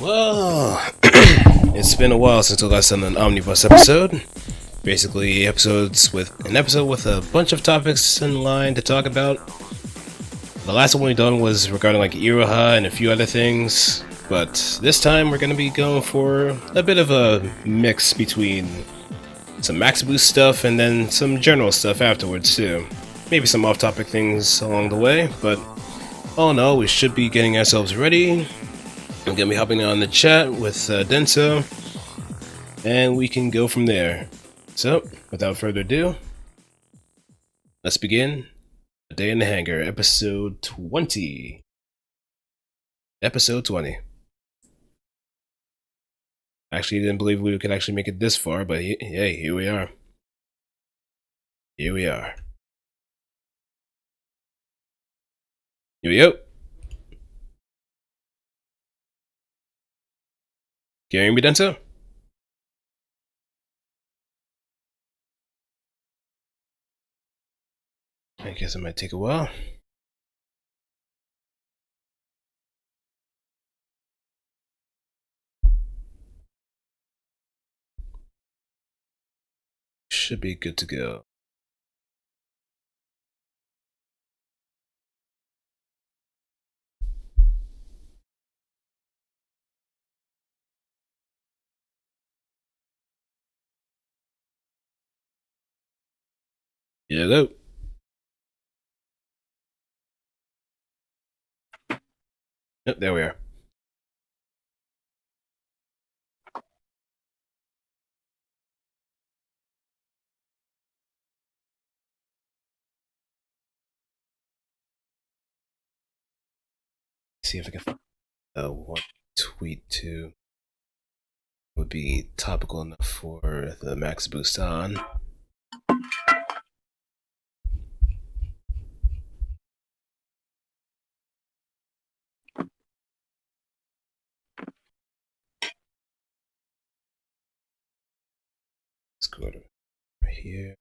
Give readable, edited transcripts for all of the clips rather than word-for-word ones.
Well, it's been a while since I last done an Omnibus episode. Basically, an episode with a bunch of topics in line to talk about. The last one we done was regarding like Iroha and a few other things, but this time we're gonna be going for a bit of a mix between some XBoost stuff and then some general stuff afterwards too. Maybe some off-topic things along the way, but all in all, we should be getting ourselves ready. I'm gonna be hopping on the chat with Denso, and we can go from there. So, without further ado, let's begin. A Day in the Hangar, episode 20. Episode 20. Actually, didn't believe we could actually make it this far, but hey, here we are. Here we are. Here we go. Hearing me, Denso? I guess it might take a while. Should be good to go. Hello. Yep, there we are. See if I can find one tweet too would be topical enough for the XBoost on. Let's go to right here.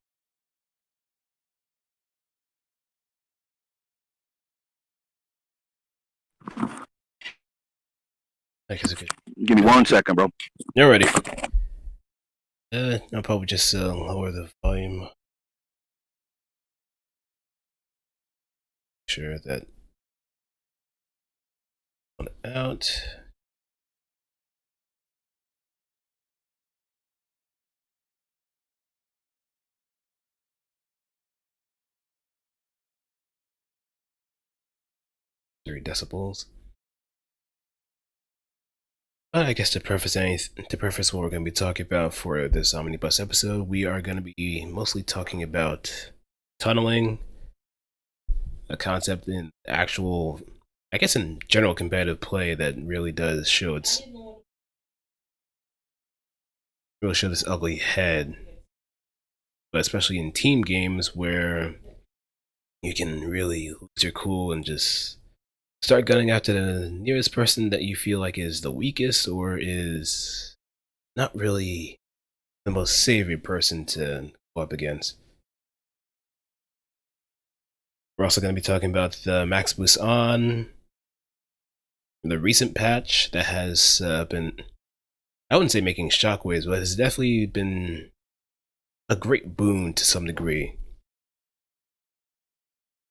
I guess I could. Give me 1 second, bro. You're ready. I'll probably just lower the volume. Sure that one out. Three decibels. I guess to preface what we're going to be talking about for this Omnibus episode, we are going to be mostly talking about tunneling, a concept in actual, I guess in general competitive play that really does show its ugly head, but especially in team games where you can really lose your cool and just start gunning after the nearest person that you feel like is the weakest or is not really the most savory person to go up against. We're also going to be talking about the XBoost on, the recent patch that has been, I wouldn't say making shockwaves, but has definitely been a great boon to some degree,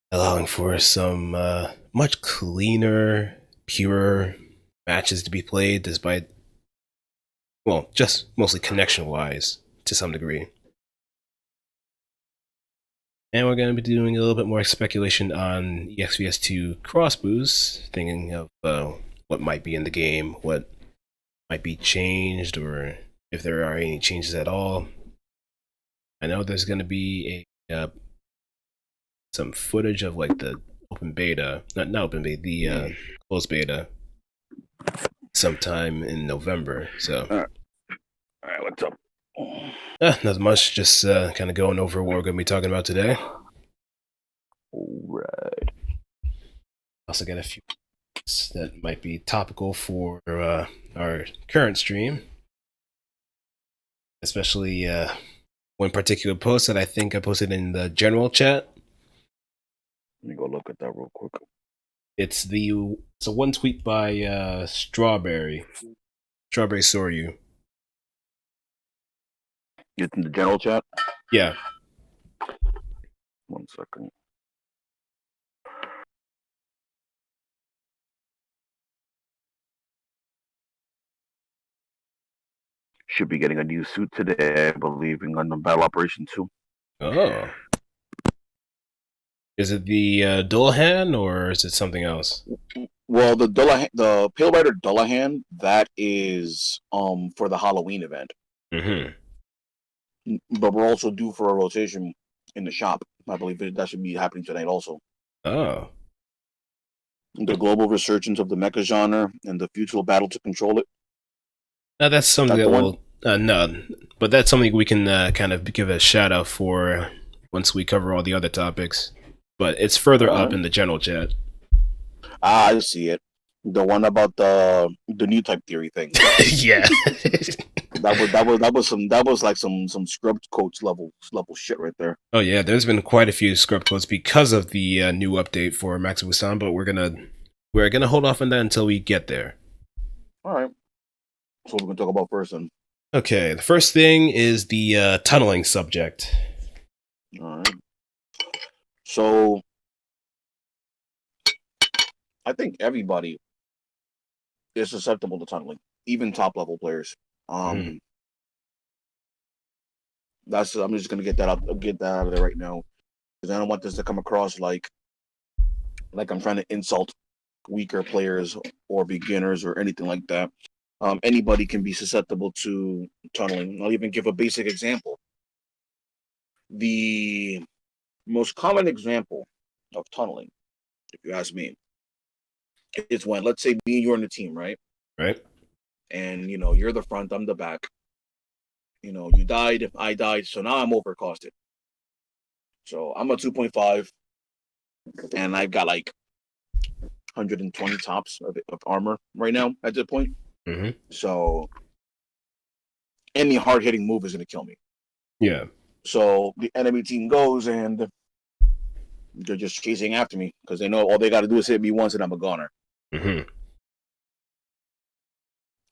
allowing for some much cleaner, purer matches to be played, despite, well, just mostly connection-wise to some degree. And we're going to be doing a little bit more speculation on EXVS2 XB, thinking of what might be in the game, what might be changed, or if there are any changes at all. I know there's going to be some footage of like the open beta, not open beta, the closed beta, sometime in November. So, all right, what's up? Not much. Just kind of going over what we're going to be talking about today. All right. Also got a few that might be topical for our current stream, especially one particular post that I think I posted in the general chat. Let me go look at that real quick. It's a one tweet by Strawberry. Strawberry Soryu. It's in the general chat. Yeah. 1 second. Should be getting a new suit today, I believe, in Gundam Battle Operation 2. Oh. Is it the Dullahan or is it something else? Well, the Pale Rider Dullahan, that is for the Halloween event. Mm-hmm. But we're also due for a rotation in the shop. I believe that should be happening tonight also. Oh. The global resurgence of the mecha genre and the futile battle to control it. Now that's something That that the will no, but that's something we can kind of give a shout out for once we cover all the other topics. But it's further up in the general chat. Ah, I see it. The one about the new type theory thing. Yeah. that was like some scrubbed coach level shit right there. Oh yeah, there's been quite a few scrub codes because of the new update for Max Busan, but we're gonna hold off on that until we get there. All right. So we're gonna talk about first then. Okay, the first thing is the tunneling subject. All right. So I think everybody is susceptible to tunneling, even top level players. That's I'm just gonna get that out of there right now, because I don't want this to come across like I'm trying to insult weaker players or beginners or anything like that. Anybody can be susceptible to tunneling. I'll even give a basic example. The most common example of tunneling, if you ask me, is when, let's say, me and you're on the team, right? Right. And you're the front, I'm the back. You died, I died, so now I'm overcosted. So I'm a 2.5, and I've got like 120 tops of armor right now at this point. Mm-hmm. So any hard hitting move is going to kill me. Yeah. So the enemy team goes and they're just chasing after me because they know all they got to do is hit me once and I'm a goner. Mm-hmm.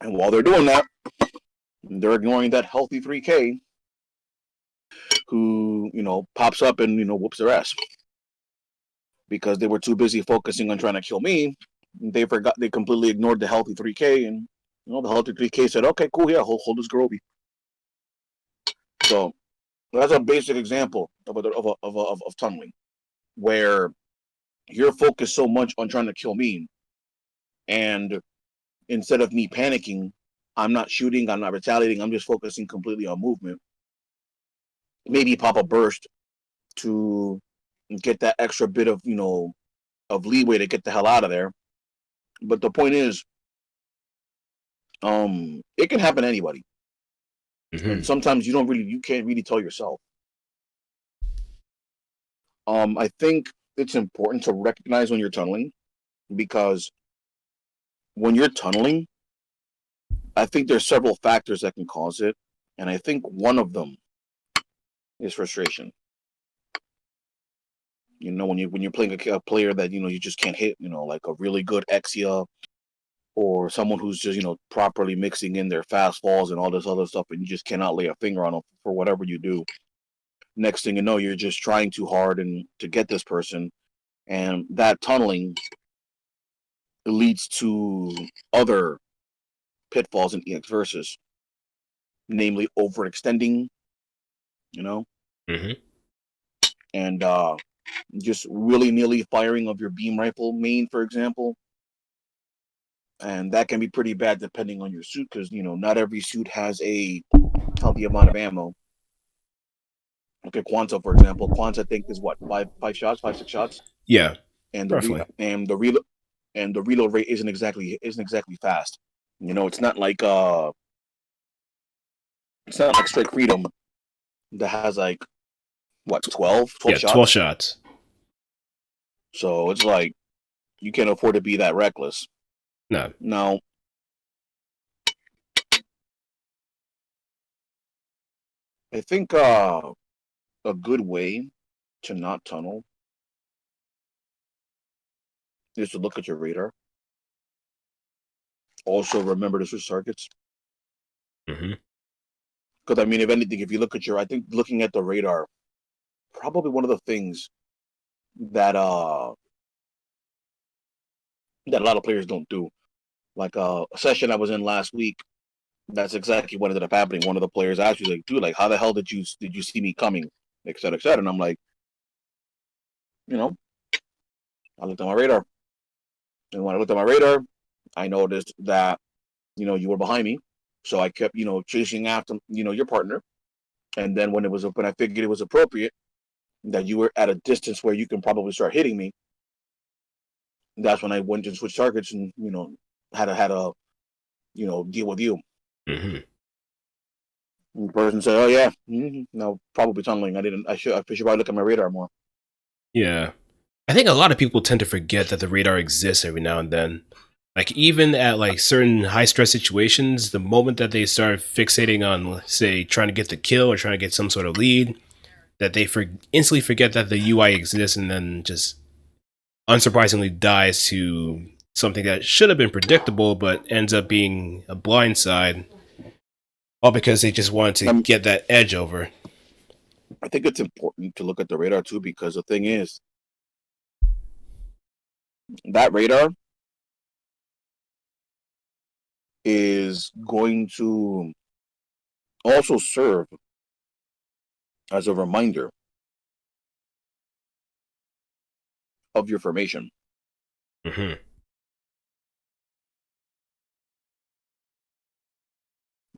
And while they're doing that, they're ignoring that healthy 3K who, pops up and, whoops their ass. Because they were too busy focusing on trying to kill me, they completely ignored the healthy 3K, and the healthy 3K said, "Okay, cool, yeah, hold this Groby." So that's a basic example of tunneling, where you're focused so much on trying to kill me, and instead of me panicking, I'm not shooting, I'm not retaliating, I'm just focusing completely on movement. Maybe pop a burst to get that extra bit of of leeway to get the hell out of there. But the point is, it can happen to anybody. Mm-hmm. And sometimes you can't really tell yourself. I think it's important to recognize when you're tunneling, because when you're tunneling, I think there's several factors that can cause it, and I think one of them is frustration. When you're playing a player that you just can't hit, like a really good Exia, or someone who's just properly mixing in their fast falls and all this other stuff, and you just cannot lay a finger on them for whatever you do. Next thing you know, you're just trying too hard and to get this person, and that tunneling leads to other pitfalls in EX versus, namely overextending, Mm-hmm. and just willy-nilly firing of your beam rifle main, for example. And that can be pretty bad depending on your suit, because not every suit has a healthy amount of ammo. Okay, Quanta, for example. Quanta, I think, is what, 6 shots. Yeah. And Roughly. the reload rate isn't exactly fast. It's not like Strike Freedom that has like what 12 shots. 12 shots. So it's like you can't afford to be that reckless. No. Now, I think a good way to not tunnel is to look at your radar. Also, remember to switch targets. Mm-hmm. Because I mean, if anything, if you look at I think looking at the radar, probably one of the things that that a lot of players don't do. Like a session I was in last week, that's exactly what ended up happening. One of the players asked me, like, dude, like, how the hell did you see me coming, et cetera, et cetera. And I'm like, you know, I looked at my radar, and when I looked at my radar, I noticed that you were behind me, so I kept chasing after your partner. And then when I figured it was appropriate that you were at a distance where you can probably start hitting me, that's when I went and switched targets and had a deal with you. Mm-hmm. And the person said, "Oh yeah, no, probably tunneling. I should probably look at my radar more." Yeah. I think a lot of people tend to forget that the radar exists every now and then. Like even at like certain high stress situations, the moment that they start fixating on, say, trying to get the kill or trying to get some sort of lead, that they instantly forget that the UI exists and then just unsurprisingly dies to something that should have been predictable but ends up being a blindside, all because they just wanted to get that edge over. I think it's important to look at the radar too, because the thing is, that radar is going to also serve as a reminder of your formation. Mm-hmm.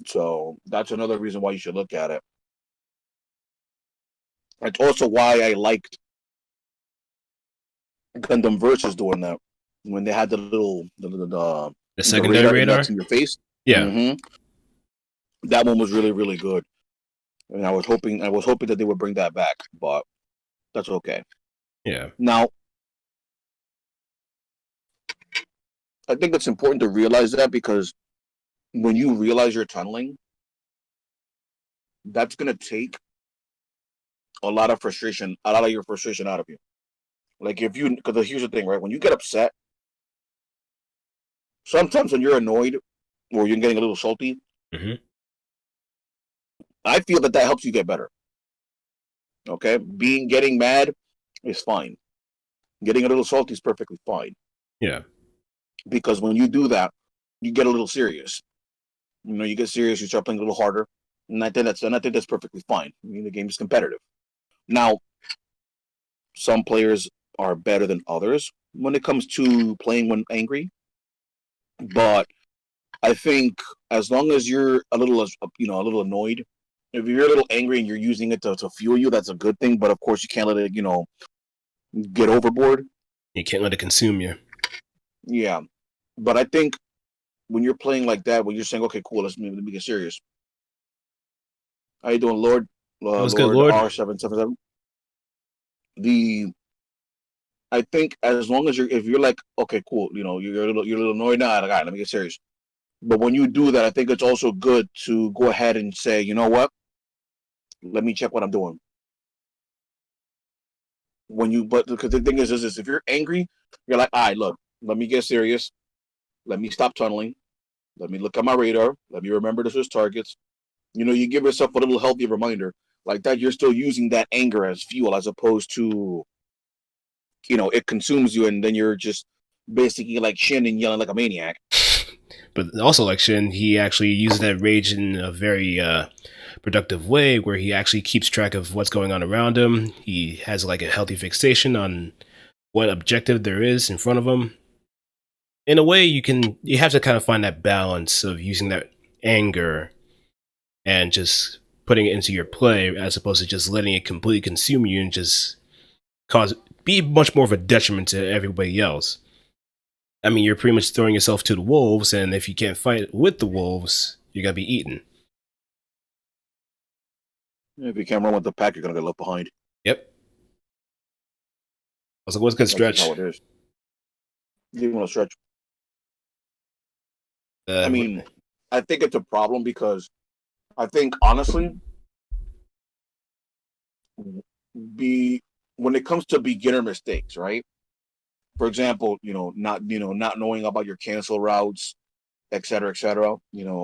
So that's another reason why you should look at it. It's also why I liked Gundam Versus doing that when they had The the secondary radar radar? index in your face. Yeah. Mm-hmm. That one was really, really good, and I was hoping that they would bring that back, but that's okay. Yeah. Now, I think it's important to realize that, because when you realize you're tunneling, that's going to take a lot of your frustration out of you. Like because here's the thing, right? When you get upset, sometimes when you're annoyed or you're getting a little salty, Mm-hmm. I feel that helps you get better. Okay, getting mad is fine. Getting a little salty is perfectly fine, Yeah. because when you do that, you get a little serious. You get serious. You start playing a little harder, and I think that's perfectly fine. I mean, the game is competitive. Now, some players are better than others when it comes to playing when angry, but I think as long as you're a little annoyed, if you're a little angry and you're using it to fuel you, that's a good thing. But of course, you can't let it get overboard. You can't let it consume you. Yeah, but I think when you're playing like that, when you're saying, "Okay, cool, let me get serious." How you doing, Lord? That was good, Lord Lord. R777. The I think as long as if you're like, okay, cool, you're a little annoyed now. Like, all right, let me get serious. But when you do that, I think it's also good to go ahead and say, you know what? Let me check what I'm doing. But because the thing is this: if you're angry, you're like, all right, look, let me get serious. Let me stop tunneling. Let me look at my radar. Let me remember to switch targets. You give yourself a little healthy reminder like that. You're still using that anger as fuel, as opposed to, it consumes you, and then you're just basically like Shin and yelling like a maniac. But also, like Shin, he actually uses that rage in a very productive way, where he actually keeps track of what's going on around him. He has like a healthy fixation on what objective there is in front of him. In a way, you have to kind of find that balance of using that anger and just putting it into your play, as opposed to just letting it completely consume you and just be much more of a detriment to everybody else. I mean, you're pretty much throwing yourself to the wolves, and if you can't fight with the wolves, you're gonna be eaten. If you can't run with the pack, you're gonna get left behind. Yep. I was like, what's a good That's just stretch? how it is. You want to stretch. I Uh, mean, I think it's a problem, because I think honestly, be when it comes to beginner mistakes, right? For example, not knowing about your cancel routes, et cetera,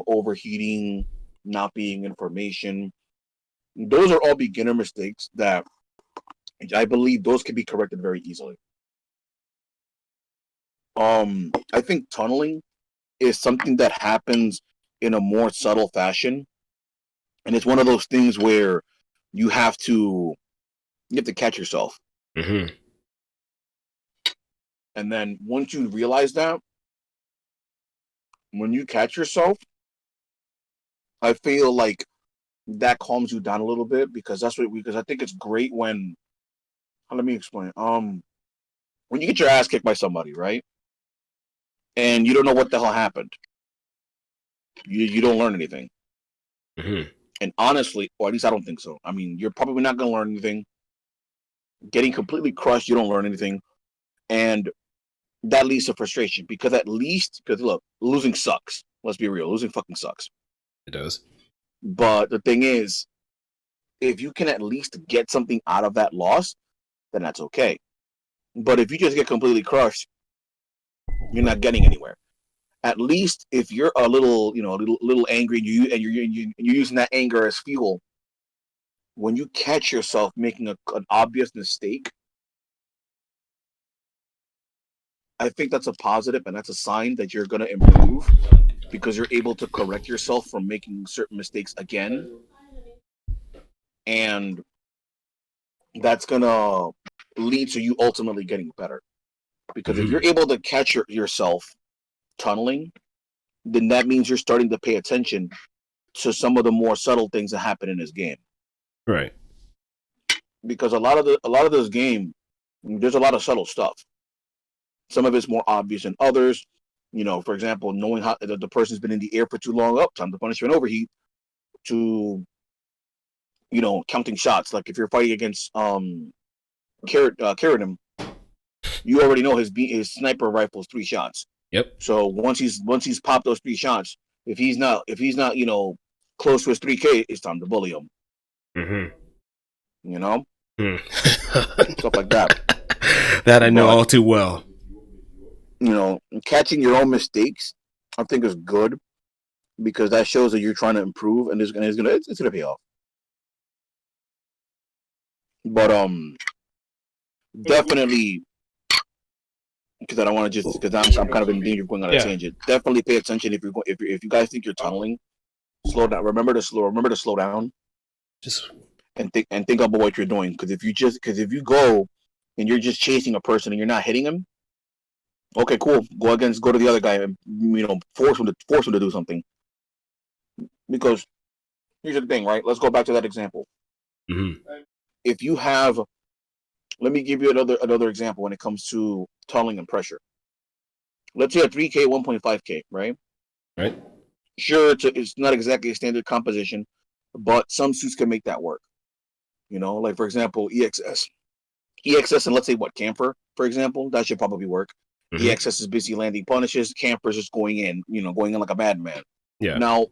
overheating, not being information. Those are all beginner mistakes that I believe those can be corrected very easily. I think tunneling is something that happens in a more subtle fashion, and it's one of those things where you have to catch yourself. Mm-hmm. And then once you realize that, when you catch yourself, I feel like that calms you down a little bit, because because I think it's great when, let me explain. When you get your ass kicked by somebody, right? And you don't know what the hell happened. You don't learn anything. Mm-hmm. And honestly, or at least I don't think so. I mean, you're probably not going to learn anything. Getting completely crushed, you don't learn anything. And that leads to frustration, because look, losing sucks. Let's be real. Losing fucking sucks. It does. But the thing is, if you can at least get something out of that loss, then that's okay. But if you just get completely crushed, you're not getting anywhere. At least if you're a little, little angry, and you're using that anger as fuel, when you catch yourself making an obvious mistake, I think that's a positive, and that's a sign that you're going to improve, because you're able to correct yourself from making certain mistakes again. And that's going to lead to you ultimately getting better. Because if you're able to catch yourself tunneling, then that means you're starting to pay attention to some of the more subtle things that happen in this game. Right. Because a lot of this game, there's a lot of subtle stuff. Some of it's more obvious than others. For example, knowing how the person's been in the air for too long, time to punish an overheat, to counting shots. Like if you're fighting against Keradim, you already know his sniper rifle is 3 shots. Yep. So once he's popped those 3 shots, if he's not close to his 3K, it's time to bully him. Mm-hmm. Stuff like that. That I know all too well. Catching your own mistakes, I think, is good, because that shows that you're trying to improve, and it's gonna pay off. But definitely, because I don't want to because I'm kind of in danger of going on a tangent. Definitely pay attention if you guys think you're tunneling. Slow down. Remember to slow down. And think about what you're doing. Because if you go and you're just chasing a person and you're not hitting him, okay, cool. Go to the other guy and force him to do something. Because here's the thing, right? Let's go back to that example. Mm-hmm. If you have, let me give you another example when it comes to tunneling and pressure. Let's say a 3K, 1.5K, right? Right. Sure, it's not exactly a standard composition, but some suits can make that work. Like for example, EXS, and let's say Camphor, for example, that should probably work. Mm-hmm. EXS is busy landing punishes. Camphor is just going in like a madman. Yeah. Now,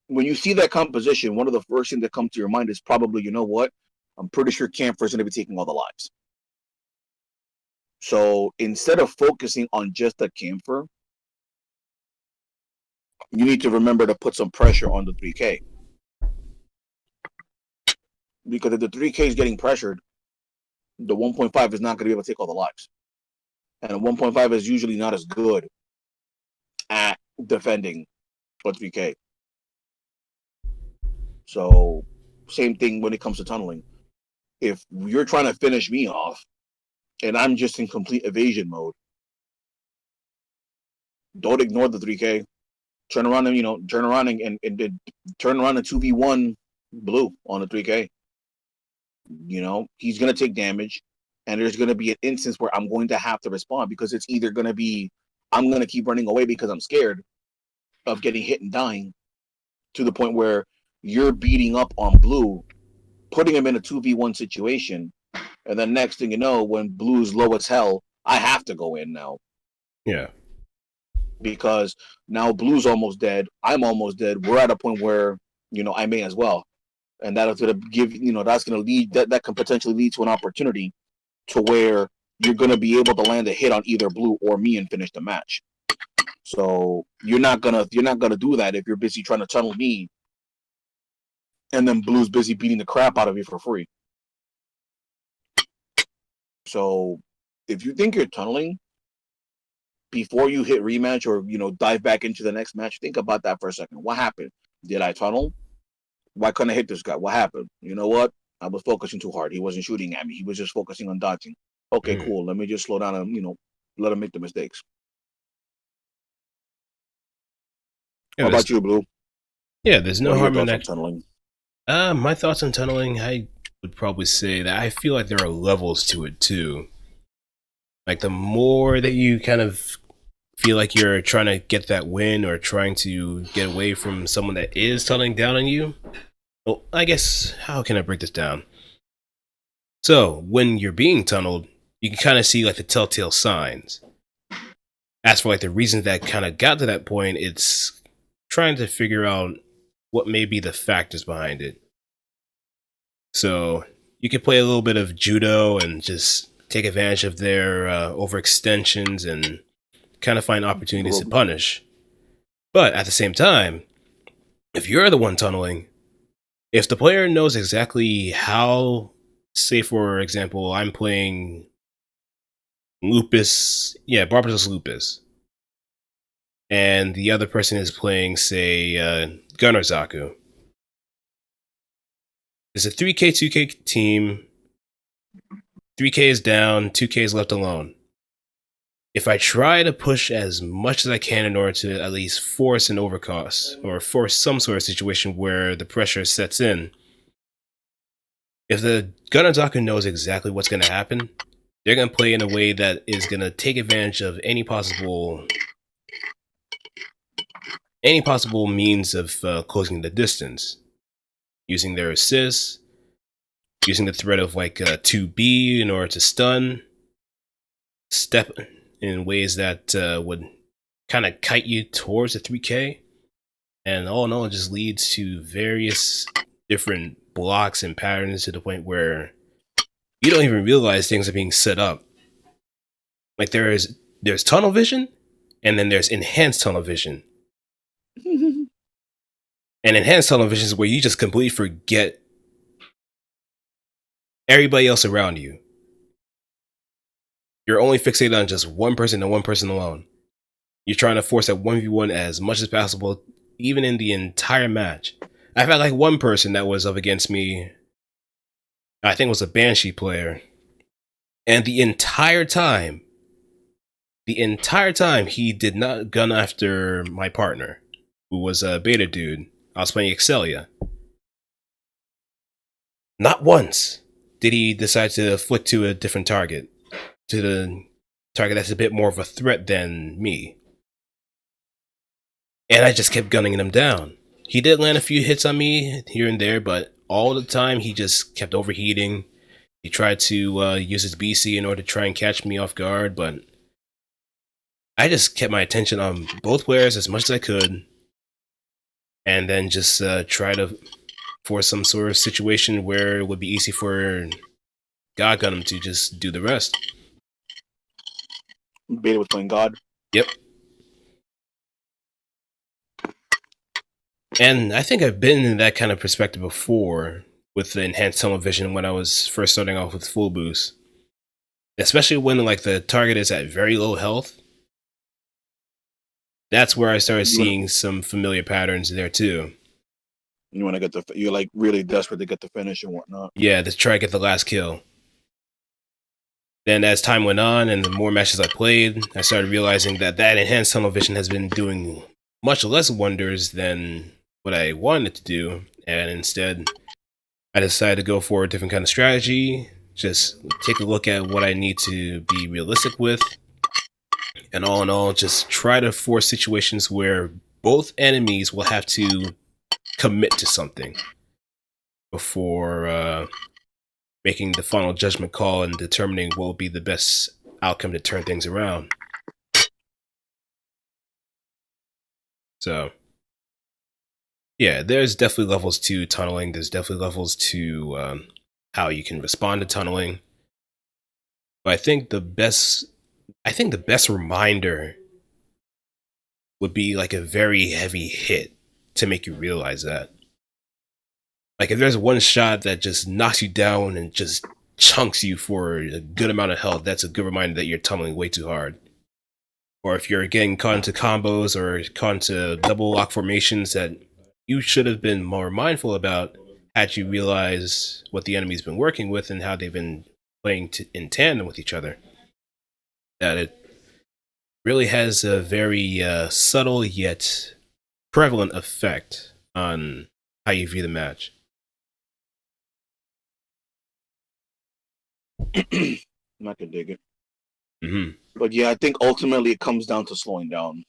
when you see that composition, one of the first things that comes to your mind is probably, I'm pretty sure Camphor is going to be taking all the lives. So instead of focusing on just the Camphor, you need to remember to put some pressure on the 3K. Because if the 3K is getting pressured, the 1.5 is not going to be able to take all the lives. And a 1.5 is usually not as good at defending a 3K. So, same thing when it comes to tunneling. If you're trying to finish me off, and I'm just in complete evasion mode, don't ignore the 3K. Turn around and turn around and turn around and 2v1 blue on the 3K. He's gonna take damage, and there's gonna be an instance where I'm going to have to respond, because it's either gonna be I'm gonna keep running away because I'm scared of getting hit and dying, to the point where you're beating up on blue, putting him in a 2v1 situation, and then next thing you know, when blue's low as hell, I have to go in now. Yeah. Because now blue's almost dead, I'm almost dead, we're at a point where, I may as well. And that's going to give, that's going to lead, that can potentially lead to an opportunity to where you're going to be able to land a hit on either blue or me and finish the match. So you're not gonna do that if you're busy trying to tunnel me, and then Blue's busy beating the crap out of you for free. So if you think you're tunneling before you hit rematch or dive back into the next match, think about that for a second. What happened? Did I tunnel? Why couldn't I hit this guy? What happened? You know what? I was focusing too hard. He wasn't shooting at me. He was just focusing on dodging. Okay, cool. Let me just slow down and let him make the mistakes. Yeah, How about you, Blue? Yeah, there's no harm in that. Tunneling. My thoughts on tunneling, I would probably say that I feel like there are levels to it too. Like the more that you kind of feel like you're trying to get that win or trying to get away from someone that is tunneling down on you. Well, I guess, how can I break this down? So, when you're being tunneled, you can kind of see like the telltale signs. As for like the reasons that kind of got to that point, it's trying to figure out what may be the factors behind it. So, you can play a little bit of judo and just take advantage of their overextensions and kind of find opportunities to punish. But at the same time, if you're the one tunneling, if the player knows exactly how, say for example, I'm playing Lupus, Barbatos Lupus, and the other person is playing, say, Gunner Zaku. It's a 3K, 2K team. 3K is down, 2K is left alone. If I try to push as much as I can in order to at least force an overcost, or force some sort of situation where the pressure sets in, if the Gunner Zaku knows exactly what's going to happen, they're going to play in a way that is going to take advantage of any possible means of closing the distance, using their assists, using the threat of like 2B in order to stun, step in ways that would kind of kite you towards the 3K, and all in all, it just leads to various different blocks and patterns to the point where you don't even realize things are being set up. Like there's tunnel vision, and then there's enhanced tunnel vision. And enhanced tunnel vision is where you just completely forget everybody else around you. You're only fixated on just one person and one person alone. You're trying to force that 1v1 as much as possible, even in the entire match. I've had like one person that was up against me, I think it was a Banshee player, and the entire time he did not gun after my partner, who was a beta dude. I was playing Excelia. Not once did he decide to flick to a different target, to the target that's a bit more of a threat than me. And I just kept gunning him down. He did land a few hits on me here and there, but all the time he just kept overheating. He tried to use his BC in order to try and catch me off guard, but I just kept my attention on both players as much as I could, and then just try to force some sort of situation where it would be easy for God Gunham to just do the rest. Beta was playing God? Yep. And I think I've been in that kind of perspective before with the enhanced tunnel vision when I was first starting off with full boost. Especially when like the target is at very low health. That's where I started seeing some familiar patterns there too. You want to get you're like really desperate to get the finish and whatnot. Yeah, to try to get the last kill. Then as time went on and the more matches I played, I started realizing that enhanced tunnel vision has been doing much less wonders than what I wanted to do. And instead, I decided to go for a different kind of strategy. Just take a look at what I need to be realistic with. And all in all, just try to force situations where both enemies will have to commit to something before making the final judgment call and determining what will be the best outcome to turn things around. So, yeah, there's definitely levels to tunneling. There's definitely levels to how you can respond to tunneling. But I think the best reminder would be like a very heavy hit to make you realize that. Like if there's one shot that just knocks you down and just chunks you for a good amount of health, that's a good reminder that you're tunneling way too hard. Or if you're getting caught into combos or caught into double lock formations that you should have been more mindful about had you realized what the enemy's been working with and how they've been playing in tandem with each other. That it really has a very subtle yet prevalent effect on how you view the match. I can dig it. Mm-hmm. But yeah, I think ultimately it comes down to slowing down.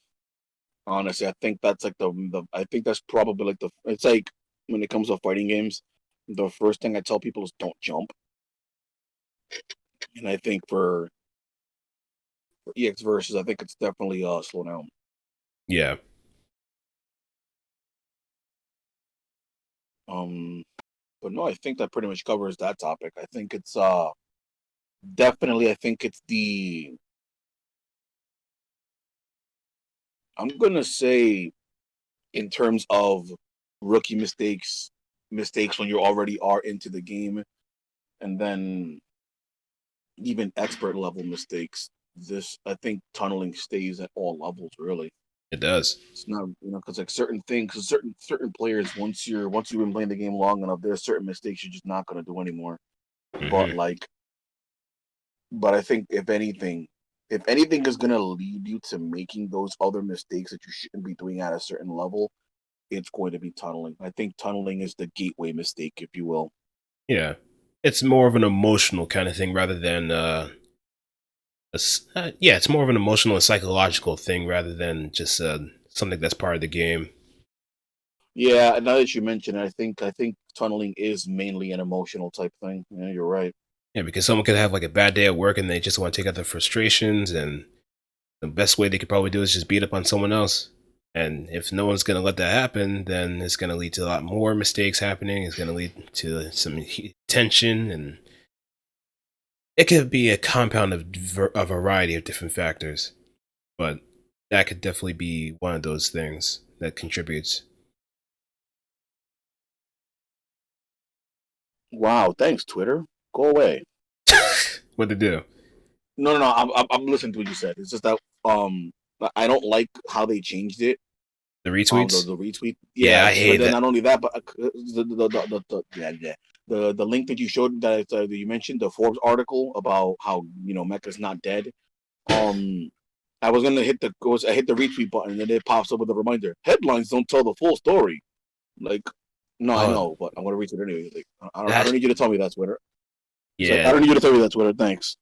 Honestly, I think that's like I think that's probably like it's like when it comes to fighting games, the first thing I tell people is don't jump. And I think for EX versus, I think it's definitely slow down. Yeah. But no, I think that pretty much covers that topic. I think it's definitely, I think it's I'm gonna say in terms of rookie mistakes when you already are into the game, and then even expert level mistakes. This, I think, tunneling stays at all levels. Really, It does. it's not, because like certain things, certain players, once you've been playing the game long enough, there's certain mistakes you're just not gonna do anymore. Mm-hmm. But I think if anything is gonna lead you to making those other mistakes that you shouldn't be doing at a certain level, it's going to be tunneling. I think tunneling is the gateway mistake, if you will. Yeah. It's more of an emotional kind of thing rather than yeah, it's more of an emotional and psychological thing rather than just something that's part of the game. Yeah, now that you mention it, I think tunneling is mainly an emotional type thing. Yeah, you're right. Yeah, because someone could have like a bad day at work and they just want to take out their frustrations, and the best way they could probably do is just beat up on someone else. And if no one's going to let that happen, then it's going to lead to a lot more mistakes happening. It's going to lead to some tension, and it could be a compound of a variety of different factors. But that could definitely be one of those things that contributes. Wow, thanks, Twitter. Go away. What to do? No. I'm listening to what you said. It's just that I don't like how they changed it. The retweets? The retweet. Yeah, Yeah, I hate but then that. not only that, but the link that you showed that you mentioned, the Forbes article about how Mecca's not dead. I was gonna I hit the retweet button and then it pops up with a reminder. Headlines don't tell the full story. Like, no, I Oh, know, but I'm gonna retweet it anyway. Like, I that don't need you to tell me that's Twitter. It's like, I yeah. don't need you to tell me that's Twitter. Thanks.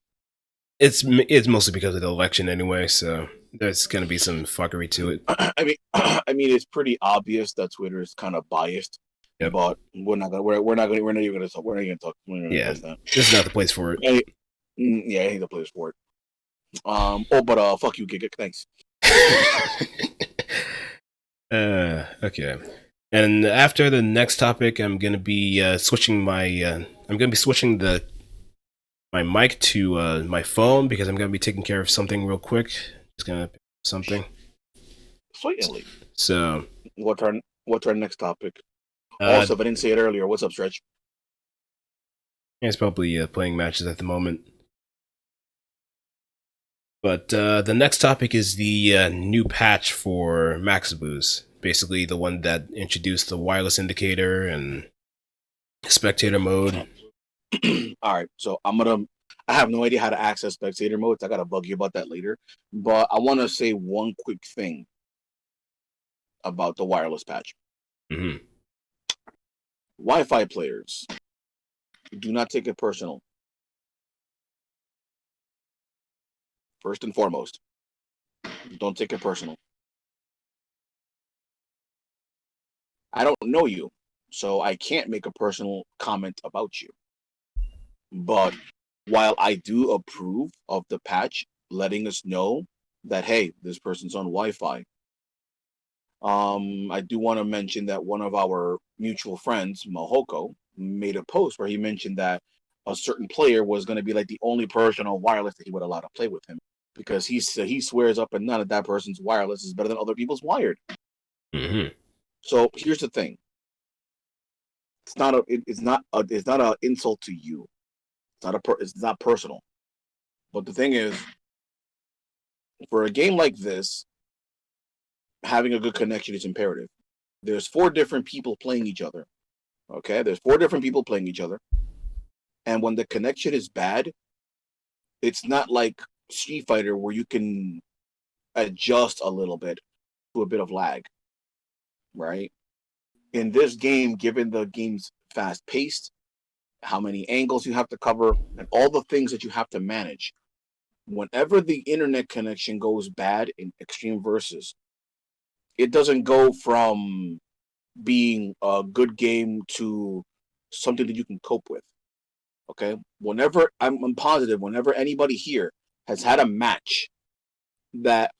It's mostly because of the election anyway, so there's gonna be some fuckery to it. I mean, it's pretty obvious that Twitter is kind of biased, Yep. but we're not even gonna talk. We're not even gonna talk. We're not gonna Yeah. discuss that. This is not the place for it. Yeah, I hate the players for it. Oh, but fuck you, Giga. Thanks. Okay. And after the next topic, I'm gonna be switching my. I'm gonna be switching my mic to my phone because I'm gonna be taking care of something real quick. Just gonna pick something. Sweetly. So. What's our next topic? Uh, Also, if I didn't say it earlier, what's up, Stretch? it's probably playing matches at the moment. But the next topic is the new patch for XBoost. Basically, the one that introduced the wireless indicator and spectator mode. All right, so I have no idea how to access spectator mode. So I gotta bug you about that later. But I want to say one quick thing about the wireless patch. Mm-hmm. Wi-Fi players, do not take it personal. First and foremost, don't take it personal. I don't know you, so I can't make a personal comment about you. But while I do approve of the patch letting us know that, hey, this person's on Wi-Fi, I do want to mention that one of our mutual friends, Mohoko, made a post where he mentioned that a certain player was going to be like the only person on wireless that he would allow to play with him. because he swears up and down that that person's wireless is better than other people's wired. Mm-hmm. So here's the thing: it's not a insult to you. It's not personal. But the thing is, for a game like this, having a good connection is imperative. There's 4 different people playing each other. Okay, there's 4 different people playing each other, and when the connection is bad, it's not like Street Fighter where you can adjust a little bit to a bit of lag, right? In this game, given the game's fast paced, how many angles you have to cover, and all the things that you have to manage, whenever the internet connection goes bad in Extreme Versus, it doesn't go from being a good game to something that you can cope with. Okay? Whenever I'm positive, whenever anybody here has had a match that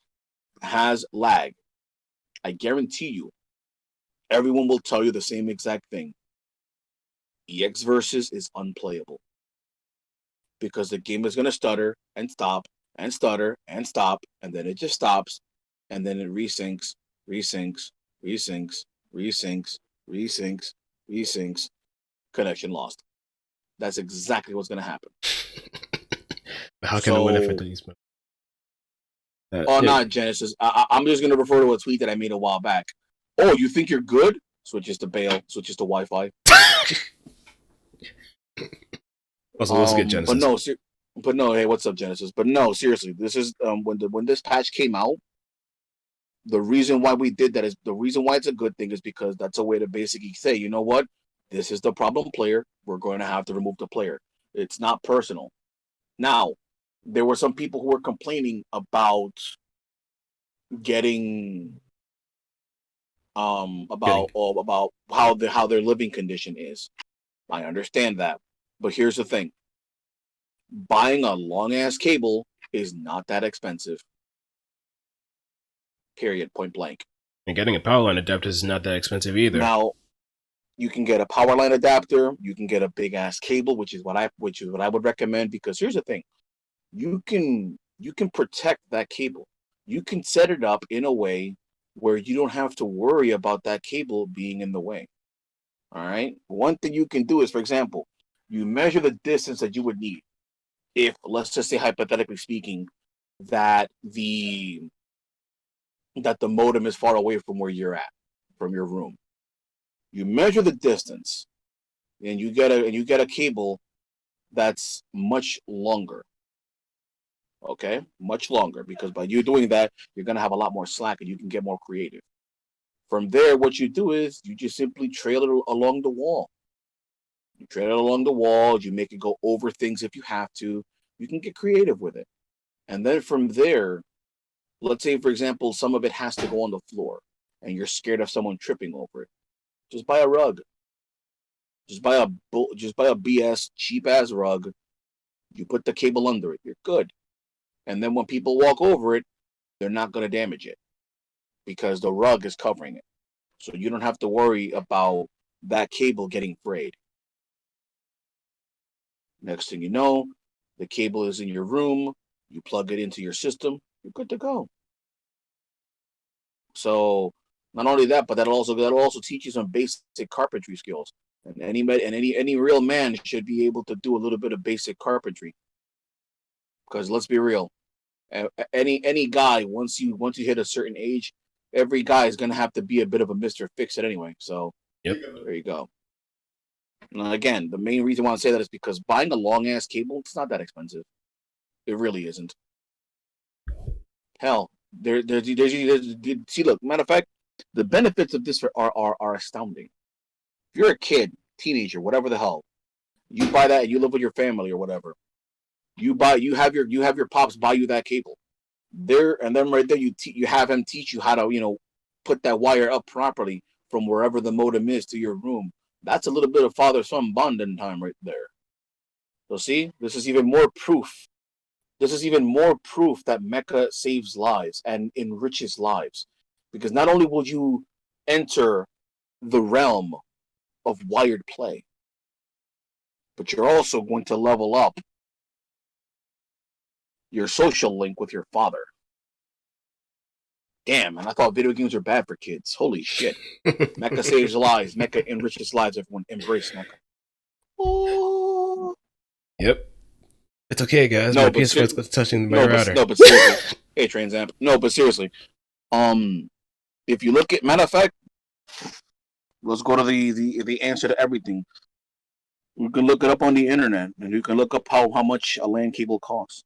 has lag, I guarantee you, everyone will tell you the same exact thing. EX Versus is unplayable. Because the game is going to stutter and stop and stutter and stop, and then it just stops, and then it resyncs, resyncs, resyncs, resyncs, resyncs, resyncs, connection lost. That's exactly what's going to happen. How can I win if it does? Not Genesis. I'm just going to refer to a tweet that I made a while back. Oh, you think you're good? Switches to bail, switches to Wi-Fi. Also, let's get Genesis. But no, hey, what's up, Genesis? But no, seriously, this is when this patch came out. The reason why we did that is the reason why it's a good thing is because that's a way to basically say, you know what, this is the problem player. We're going to have to remove the player. It's not personal. Now, there were some people who were complaining about getting about how their living condition is. I understand that, but here's the thing: buying a long ass cable is not that expensive. Period. Point blank. And getting a power line adapter is not that expensive either. Now, you can get a power line adapter. You can get a big ass cable, which is what I would recommend. Because here's the thing: you can protect that cable. You can set it up in a way where you don't have to worry about that cable being in the way. All right. One thing you can do is, for example, you measure the distance that you would need. If, let's just say, hypothetically speaking, that the modem is far away from where you're at, from your room. You measure the distance, and you get a cable that's much longer. Okay, much longer, because by you doing that, you're gonna have a lot more slack, and you can get more creative. From there, what you do is you just simply trail it along the wall. You trail it along the wall. You make it go over things if you have to. You can get creative with it, and then from there, let's say, for example, some of it has to go on the floor, and you're scared of someone tripping over it. Just buy a rug. Just buy a BS cheap ass rug. You put the cable under it. You're good. And then when people walk over it, they're not going to damage it because the rug is covering it. So you don't have to worry about that cable getting frayed. Next thing you know, the cable is in your room. You plug it into your system. You're good to go. So not only that, but that'll also teach you some basic carpentry skills. And any real man should be able to do a little bit of basic carpentry. Because let's be real, any guy once you hit a certain age, every guy is gonna have to be a bit of a Mr. Fix-It anyway. So yep, there you go. And again, the main reason why I say that is because buying a long ass cable, it's not that expensive. It really isn't. Hell, there's see, look, matter of fact, the benefits of this are astounding. If you're a kid, teenager, whatever the hell, you buy that and you live with your family or whatever. You have your pops buy you that cable. And then right there you have him teach you how to put that wire up properly from wherever the modem is to your room. That's a little bit of father-son bonding time right there. So see, this is even more proof. This is even more proof that Mecha saves lives and enriches lives, because not only will you enter the realm of wired play, but you're also going to level up your social link with your father. Damn, and I thought video games were bad for kids. Holy shit. Mecha saves lives. Mecha enriches lives. Everyone embrace Mecha. Oh. Yep. It's okay, guys. No, My but PS4 is touching my router. No, but seriously. Hey, Transamp. No, but seriously. If you look at, matter of fact, let's go to the answer to everything. You can look it up on the internet, and you can look up how much a LAN cable costs.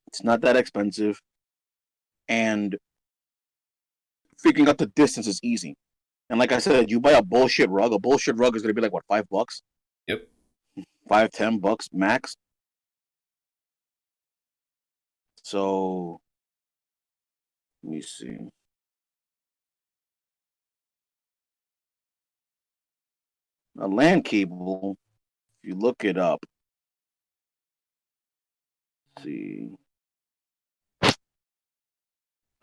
It's not that expensive, and figuring out the distance is easy. And like I said, you buy a bullshit rug. A bullshit rug is gonna be like what, $5? Yep. $5-10 max. So let me see. A LAN cable, if you look it up, let's see.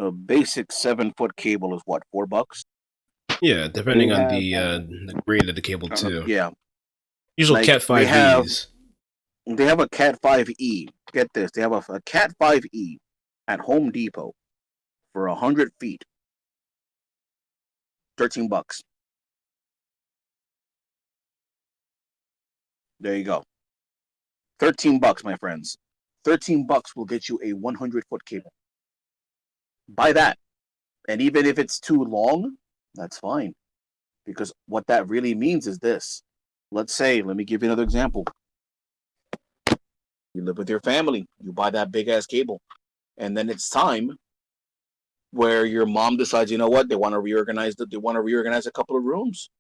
A basic 7-foot cable is what, $4? Yeah, depending on the grade of the cable too. Yeah. Usually Like, Cat 5Es. They have a Cat 5e. Get this, they have a Cat 5e at Home Depot for 100 feet. $13. There you go. $13, my friends. $13 will get you a 100-foot cable. Buy that. And even if it's too long, that's fine. Because what that really means is this. Let's say, let me give you another example. You live with your family. You buy that big-ass cable. And then it's time where your mom decides, you know what, they want to reorganize a couple of rooms.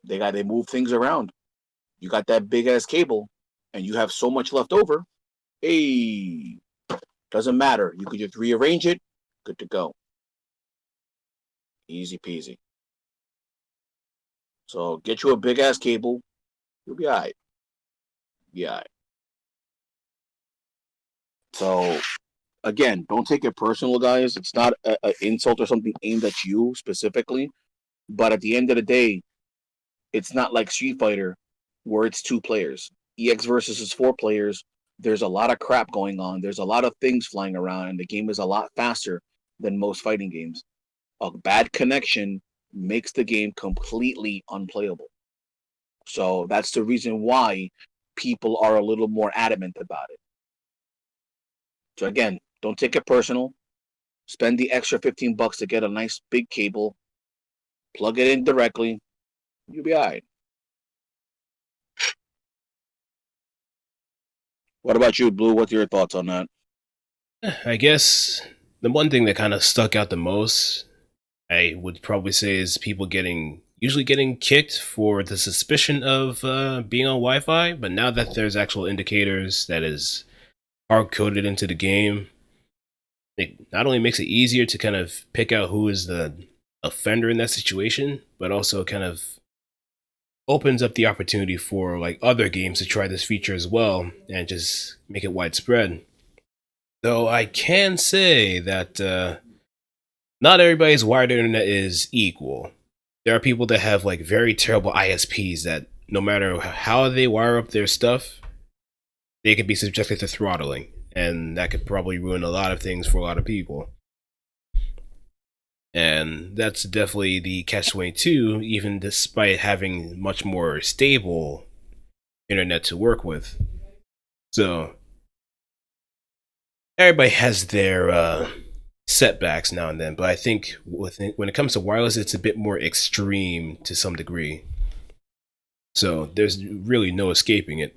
They move things around. You got that big-ass cable, and you have so much left over. Hey, doesn't matter. You could just rearrange it. Good to go. Easy peasy. So get you a big ass cable. You'll be alright. So again, don't take it personal, guys. It's not an insult or something aimed at you specifically. But at the end of the day, it's not like Street Fighter where it's 2 players. EXVS is 4 players. There's a lot of crap going on. There's a lot of things flying around, and the game is a lot faster than most fighting games. A bad connection makes the game completely unplayable. So that's the reason why people are a little more adamant about it. So again, don't take it personal. Spend the extra $15 to get a nice big cable. Plug it in directly. You'll be all right. What about you, Blue? What's your thoughts on that? I guess the one thing that kind of stuck out the most, I would probably say, is people usually getting kicked for the suspicion of being on Wi-Fi, but now that there's actual indicators that is hard-coded into the game, it not only makes it easier to kind of pick out who is the offender in that situation, but also kind of opens up the opportunity for like other games to try this feature as well and just make it widespread. Though I can say that not everybody's wired internet is equal. There are people that have like very terrible ISPs that no matter how they wire up their stuff, they could be subjected to throttling, and that could probably ruin a lot of things for a lot of people. And that's definitely the catch-22, even despite having much more stable internet to work with. So everybody has their setbacks now and then, but I think when it comes to wireless, it's a bit more extreme to some degree. So there's really no escaping it.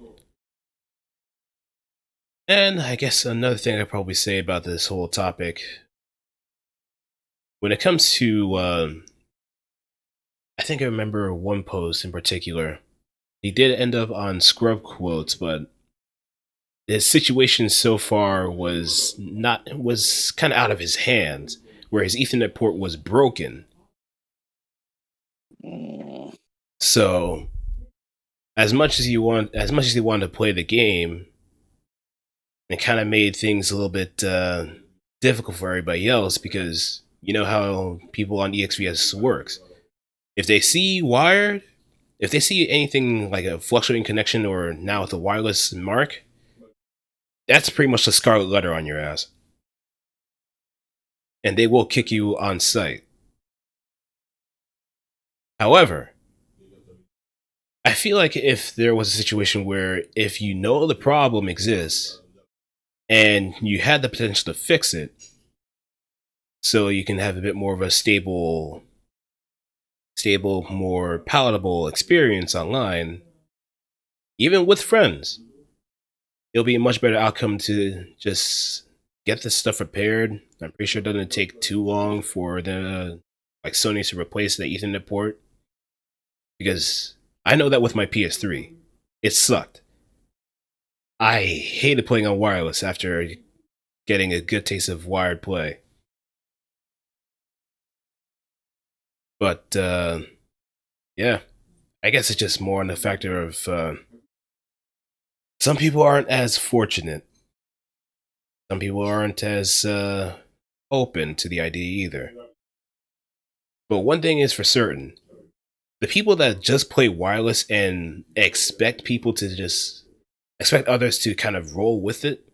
And I guess another thing I'd probably say about this whole topic, when it comes to, I think I remember one post in particular. He did end up on scrub quotes, but his situation so far was kind of out of his hands, where his Ethernet port was broken. So, as much as he wanted to play the game, it kind of made things a little bit difficult for everybody else, because you know how people on EXVS works. If they see anything like a fluctuating connection or now with a wireless mark, that's pretty much the scarlet letter on your ass. And they will kick you on site. However, I feel like if there was a situation where if you know the problem exists and you had the potential to fix it, so you can have a bit more of a stable, more palatable experience online, even with friends, it'll be a much better outcome to just get this stuff repaired. I'm pretty sure it doesn't take too long for the Sony to replace the Ethernet port, because I know that with my PS3, it sucked. I hated playing on wireless after getting a good taste of wired play. But yeah, I guess it's just more on the factor of some people aren't as fortunate. Some people aren't as open to the idea either. But one thing is for certain, the people that just play wireless and expect others to kind of roll with it,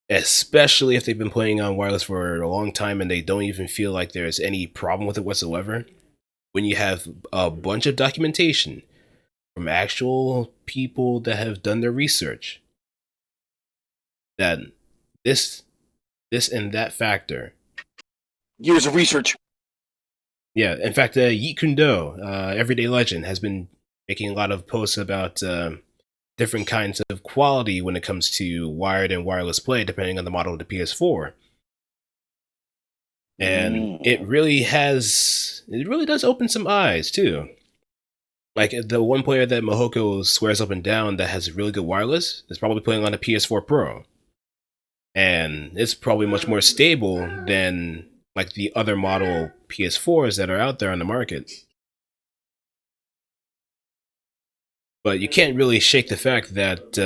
especially if they've been playing on wireless for a long time and they don't even feel like there's any problem with it whatsoever, when you have a bunch of documentation from actual people that have done their research, that this and that factor. Years of research. Yeah, in fact, Yeet Kundo, Everyday Legend, has been making a lot of posts about different kinds of quality when it comes to wired and wireless play, depending on the model of the PS4. And it really does open some eyes, too. Like, the one player that Mohoko swears up and down that has really good wireless is probably playing on a PS4 Pro. And it's probably much more stable than like the other model PS4s that are out there on the market. But you can't really shake the fact that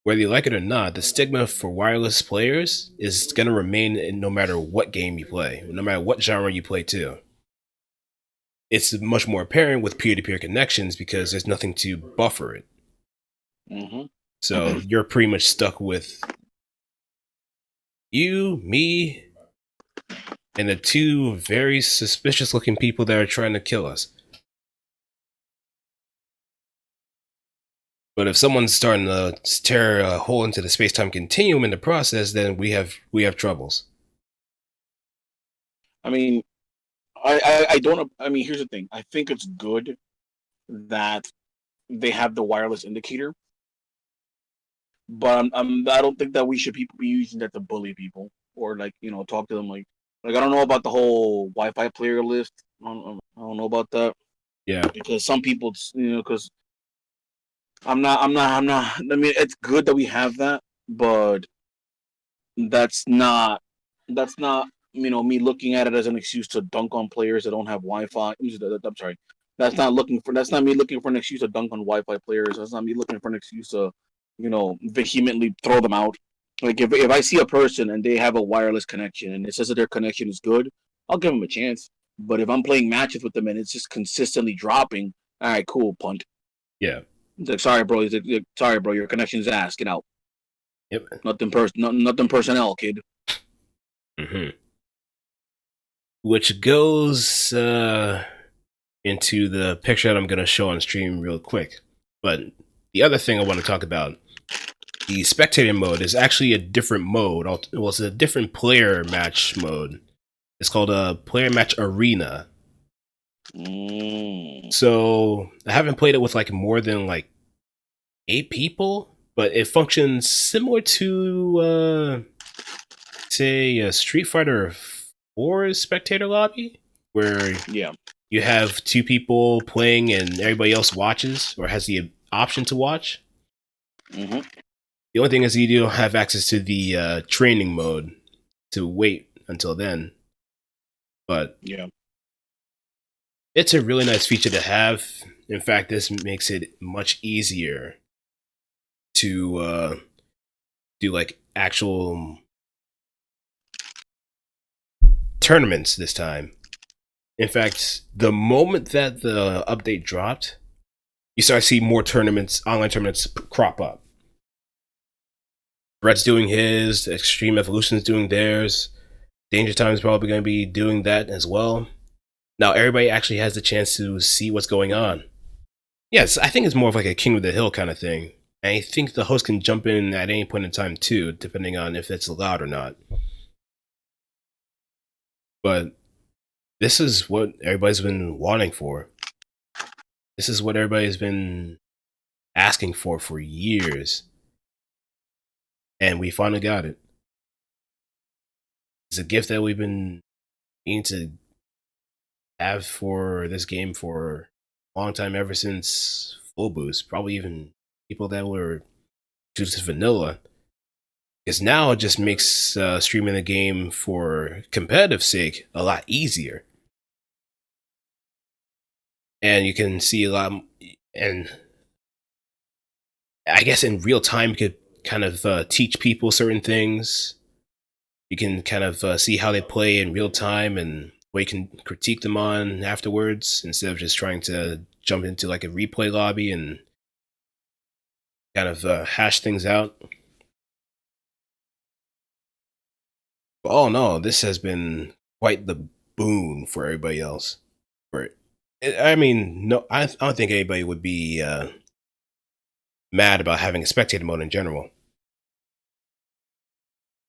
whether you like it or not, the stigma for wireless players is going to remain no matter what game you play, no matter what genre you play too. It's much more apparent with peer-to-peer connections because there's nothing to buffer it. Mm-hmm. So you're pretty much stuck with you, me, and the two very suspicious-looking people that are trying to kill us. But if someone's starting to tear a hole into the space-time continuum in the process, then we have troubles. I mean, I don't. I mean, here's the thing. I think it's good that they have the wireless indicator, but I don't think that we should be using that to bully people or talk to them like I don't know about the whole Wi-Fi player list. I don't know about that. Yeah, because some people, because I'm not. I mean, it's good that we have that, but that's not. Me looking at it as an excuse to dunk on players that don't have Wi-Fi. I'm sorry. That's not me looking for an excuse to dunk on Wi-Fi players. That's not me looking for an excuse to, vehemently throw them out. Like if I see a person and they have a wireless connection and it says that their connection is good, I'll give them a chance. But if I'm playing matches with them and it's just consistently dropping, all right, cool, punt. yeah. He's like, sorry, bro. Sorry, bro. Your connection's ass. Get out. Yep. Nothing personnel, kid. Mm-hmm. Which goes into the picture that I'm going to show on stream real quick. But the other thing I want to talk about, the spectator mode is actually a different mode. Well, it's a different player match mode. It's called a player match arena. So I haven't played it with more than 8 people, but it functions similar to say a Street Fighter 4 spectator lobby, where you have 2 people playing and everybody else watches or has the option to watch. Mm-hmm. The only thing is you don't have access to the training mode to wait until then. But it's a really nice feature to have. In fact, this makes it much easier to do actual tournaments this time. In fact, the moment that the update dropped, you start to see more tournaments, online tournaments crop up. Brett's doing his, Extreme Evolution's doing theirs, Danger Time's probably going to be doing that as well. Now everybody actually has the chance to see what's going on. Yes, I think it's more of like a King of the Hill kind of thing. And I think the host can jump in at any point in time too, depending on if it's allowed or not. But this is what everybody's been wanting for. This is what everybody's been asking for years. And we finally got it. It's a gift that we've been needing to have for this game for a long time, ever since Full Boost. Probably even people that were just vanilla. Because now it just makes streaming the game for competitive sake a lot easier. And you can see a lot, and I guess in real time you could kind of teach people certain things. You can kind of see how they play in real time, and what you can critique them on afterwards, instead of just trying to jump into like a replay lobby and kind of hash things out. But oh no, this has been quite the boon for everybody else. I mean, no, I don't think anybody would be mad about having a spectator mode in general.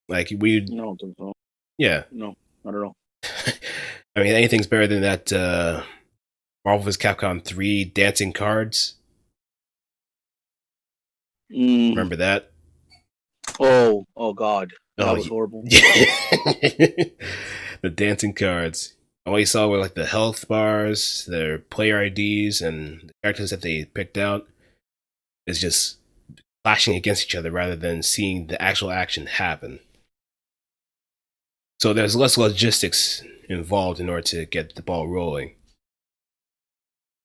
Like we, No, I don't think so. yeah, No, not at all. I mean, anything's better than that Marvel vs. Capcom 3 dancing cards. Remember that? Oh God, that Oh, was horrible. the dancing cards. All you saw were like the health bars, their player IDs, and the characters that they picked out. Is just clashing against each other rather than seeing the actual action happen. So there's less logistics involved in order to get the ball rolling.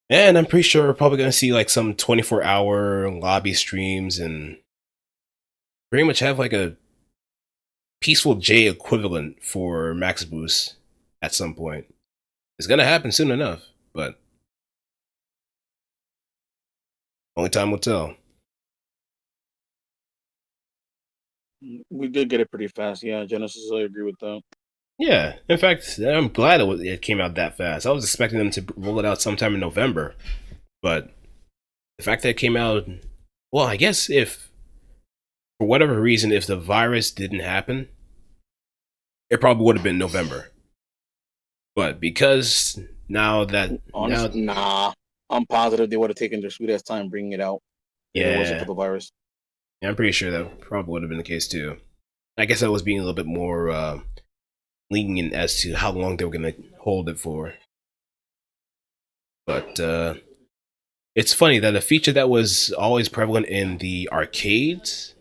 And I'm pretty sure we're probably going to see like some 24-hour lobby streams and pretty much have like a Peaceful J equivalent for XBoost at some point. It's going to happen soon enough, but only time will tell. We did get it pretty fast. Yeah, Genesis, I agree with that. Yeah, in fact, I'm glad it came out that fast. I was expecting them to roll it out sometime in November, but the fact that it came out, well, I guess if, for whatever reason, if the virus didn't happen, it probably would have been November. But because now that... Honestly, nah. I'm positive they would have taken their sweet ass time bringing it out. If it wasn't for the virus. Yeah, I'm pretty sure that probably would have been the case too. I guess I was being a little bit more lenient as to how long they were going to hold it for. But it's funny that a feature that was always prevalent in the arcades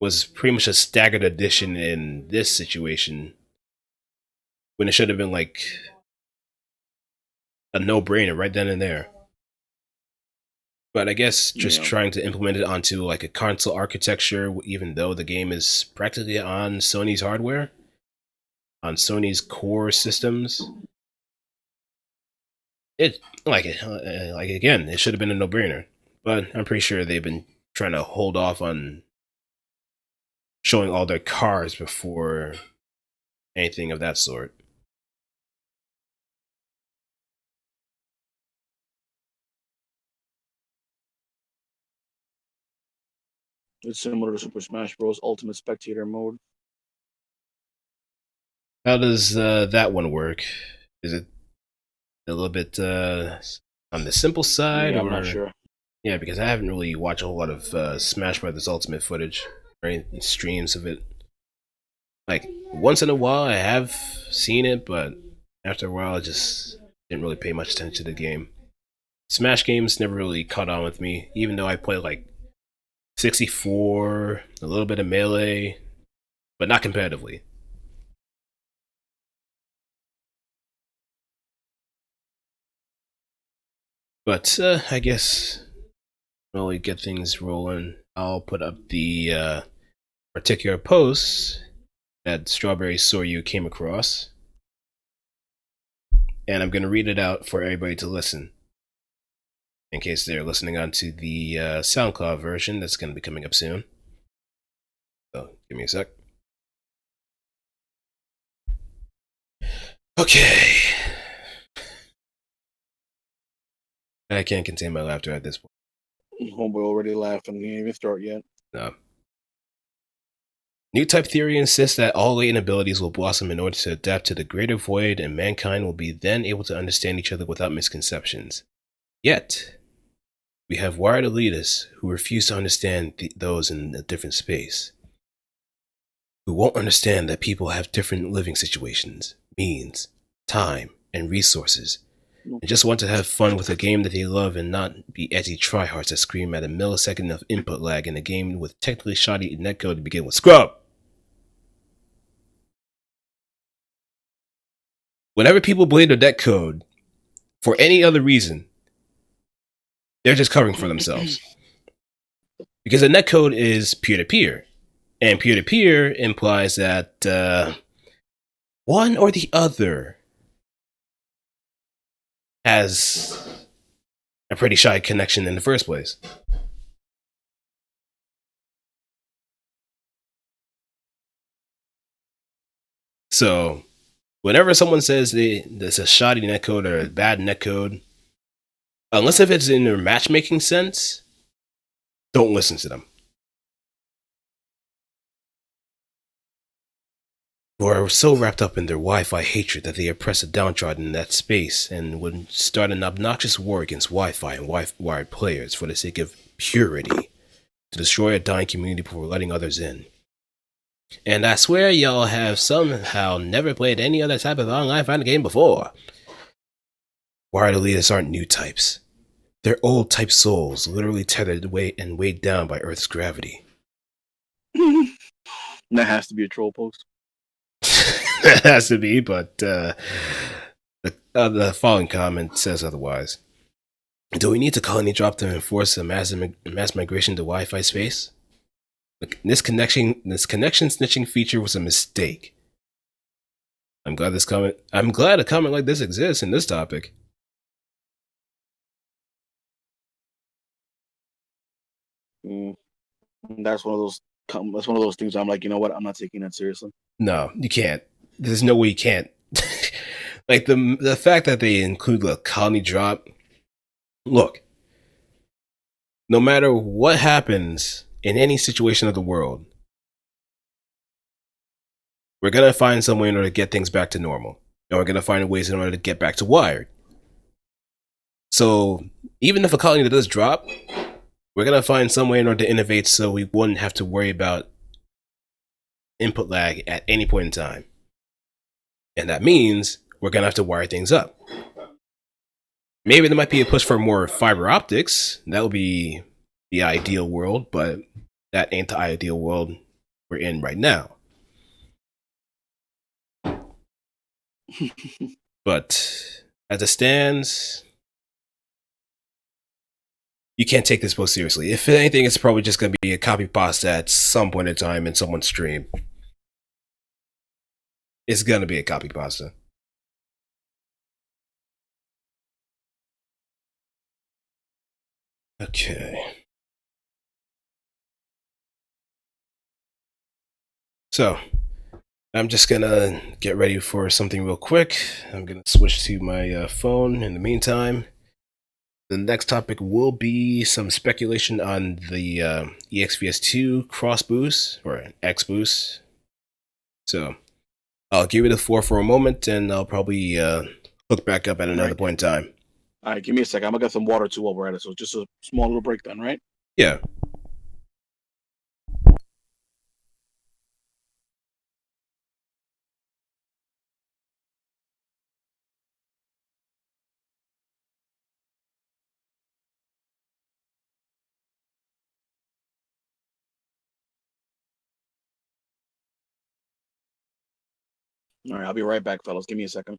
was pretty much a staggered edition in this situation, when it should have been like a no-brainer right then and there. But I guess just trying to implement it onto like a console architecture, even though the game is practically on Sony's hardware, on Sony's core systems. It like again, it should have been a no-brainer. But I'm pretty sure they've been trying to hold off on showing all their cars before anything of that sort. It's similar to Super Smash Bros. Ultimate Spectator mode. How does that one work? Is it a little bit on the simple side? Yeah, or... I'm not sure. Yeah, because I haven't really watched a whole lot of Smash Brothers Ultimate footage or any streams of it. Like, once in a while I have seen it, but after a while I just didn't really pay much attention to the game. Smash games never really caught on with me, even though I play like 64, a little bit of Melee, but not competitively. But I guess when we get things rolling, I'll put up the particular post that Strawberry Soryu came across, and I'm going to read it out for everybody to listen. in case they're listening onto the SoundCloud version that's going to be coming up soon. So, give me a sec. Okay. I can't contain my laughter at this point. Homeboy already laughing. He didn't even start yet. No. New type theory insists that all latent abilities will blossom in order to adapt to the greater void, and mankind will be then able to understand each other without misconceptions. Yet, we have wired elitists who refuse to understand those in a different space, who won't understand that people have different living situations, means, time, and resources, and just want to have fun with a game that they love and not be edgy tryhards that scream at a millisecond of input lag in a game with technically shoddy netcode to begin with. Scrub! Whenever people blame the netcode for any other reason, they're just covering for themselves. Because a netcode is peer-to-peer. And peer-to-peer implies that one or the other has a pretty shy connection in the first place. So, whenever someone says there's a shoddy netcode or a bad netcode, unless if it's in their matchmaking sense, don't listen to them. Who are so wrapped up in their Wi-Fi hatred that they oppress the downtrodden in that space and would start an obnoxious war against Wi-Fi and wired players for the sake of purity, to destroy a dying community before letting others in. And I swear y'all have somehow never played any other type of online fighting game before. Wired elitists aren't new types. They're old type souls, literally tethered away and weighed down by Earth's gravity. That has to be a troll post. It has to be, but the following comment says otherwise. Do we need to colony drop to enforce a mass migration to Wi-Fi space? This connection snitching feature was a mistake. I'm glad a comment like this exists in this topic. That's one of those things I'm like, you know what? I'm not taking that seriously. No, you can't. There's no way you can't. Like the fact that they include the colony drop. Look, no matter what happens in any situation of the world, we're gonna find some way in order to get things back to normal, and we're gonna find ways in order to get back to wired. So even if a colony does drop, we're gonna find some way in order to innovate so we wouldn't have to worry about input lag at any point in time. And that means we're gonna have to wire things up. Maybe there might be a push for more fiber optics. That would be the ideal world, but that ain't the ideal world we're in right now. But as it stands, you can't take this post seriously. If anything, it's probably just going to be a copy pasta at some point in time in someone's stream. It's going to be a copy pasta. Okay. So, I'm just going to get ready for something real quick. I'm going to switch to my phone in the meantime. The next topic will be some speculation on the EXVS2 XBoost or XBoost. So I'll give it a floor for a moment, and I'll probably hook back up at another point in time. All right, give me a second. I'm gonna get some water too while we're at it. So just a small little break then, right? Yeah. All right, I'll be right back, fellas. Give me a second.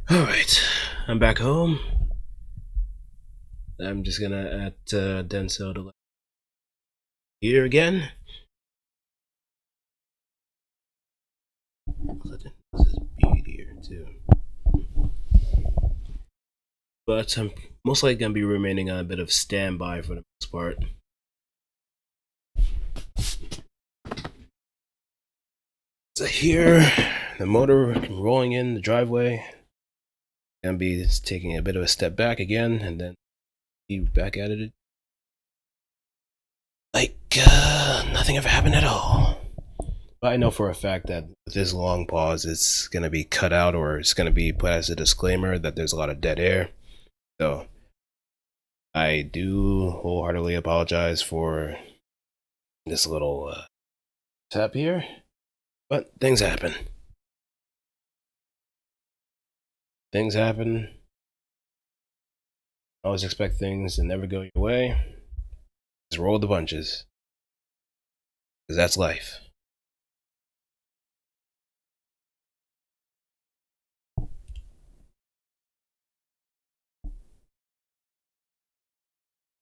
Alright, I'm back home. I'm just gonna add Denso to here again. This is beat here too. But I'm most likely gonna be remaining on a bit of standby for the most part. So here, the motor rolling in the driveway. Gonna be taking a bit of a step back again, and then be back at it. Like nothing ever happened at all. But I know for a fact that with this long pause, it's gonna be cut out, or it's gonna be put as a disclaimer that there's a lot of dead air. So I do wholeheartedly apologize for this little tap here, but things happen. Things happen. Always expect things to never go your way. Just roll the punches, because that's life.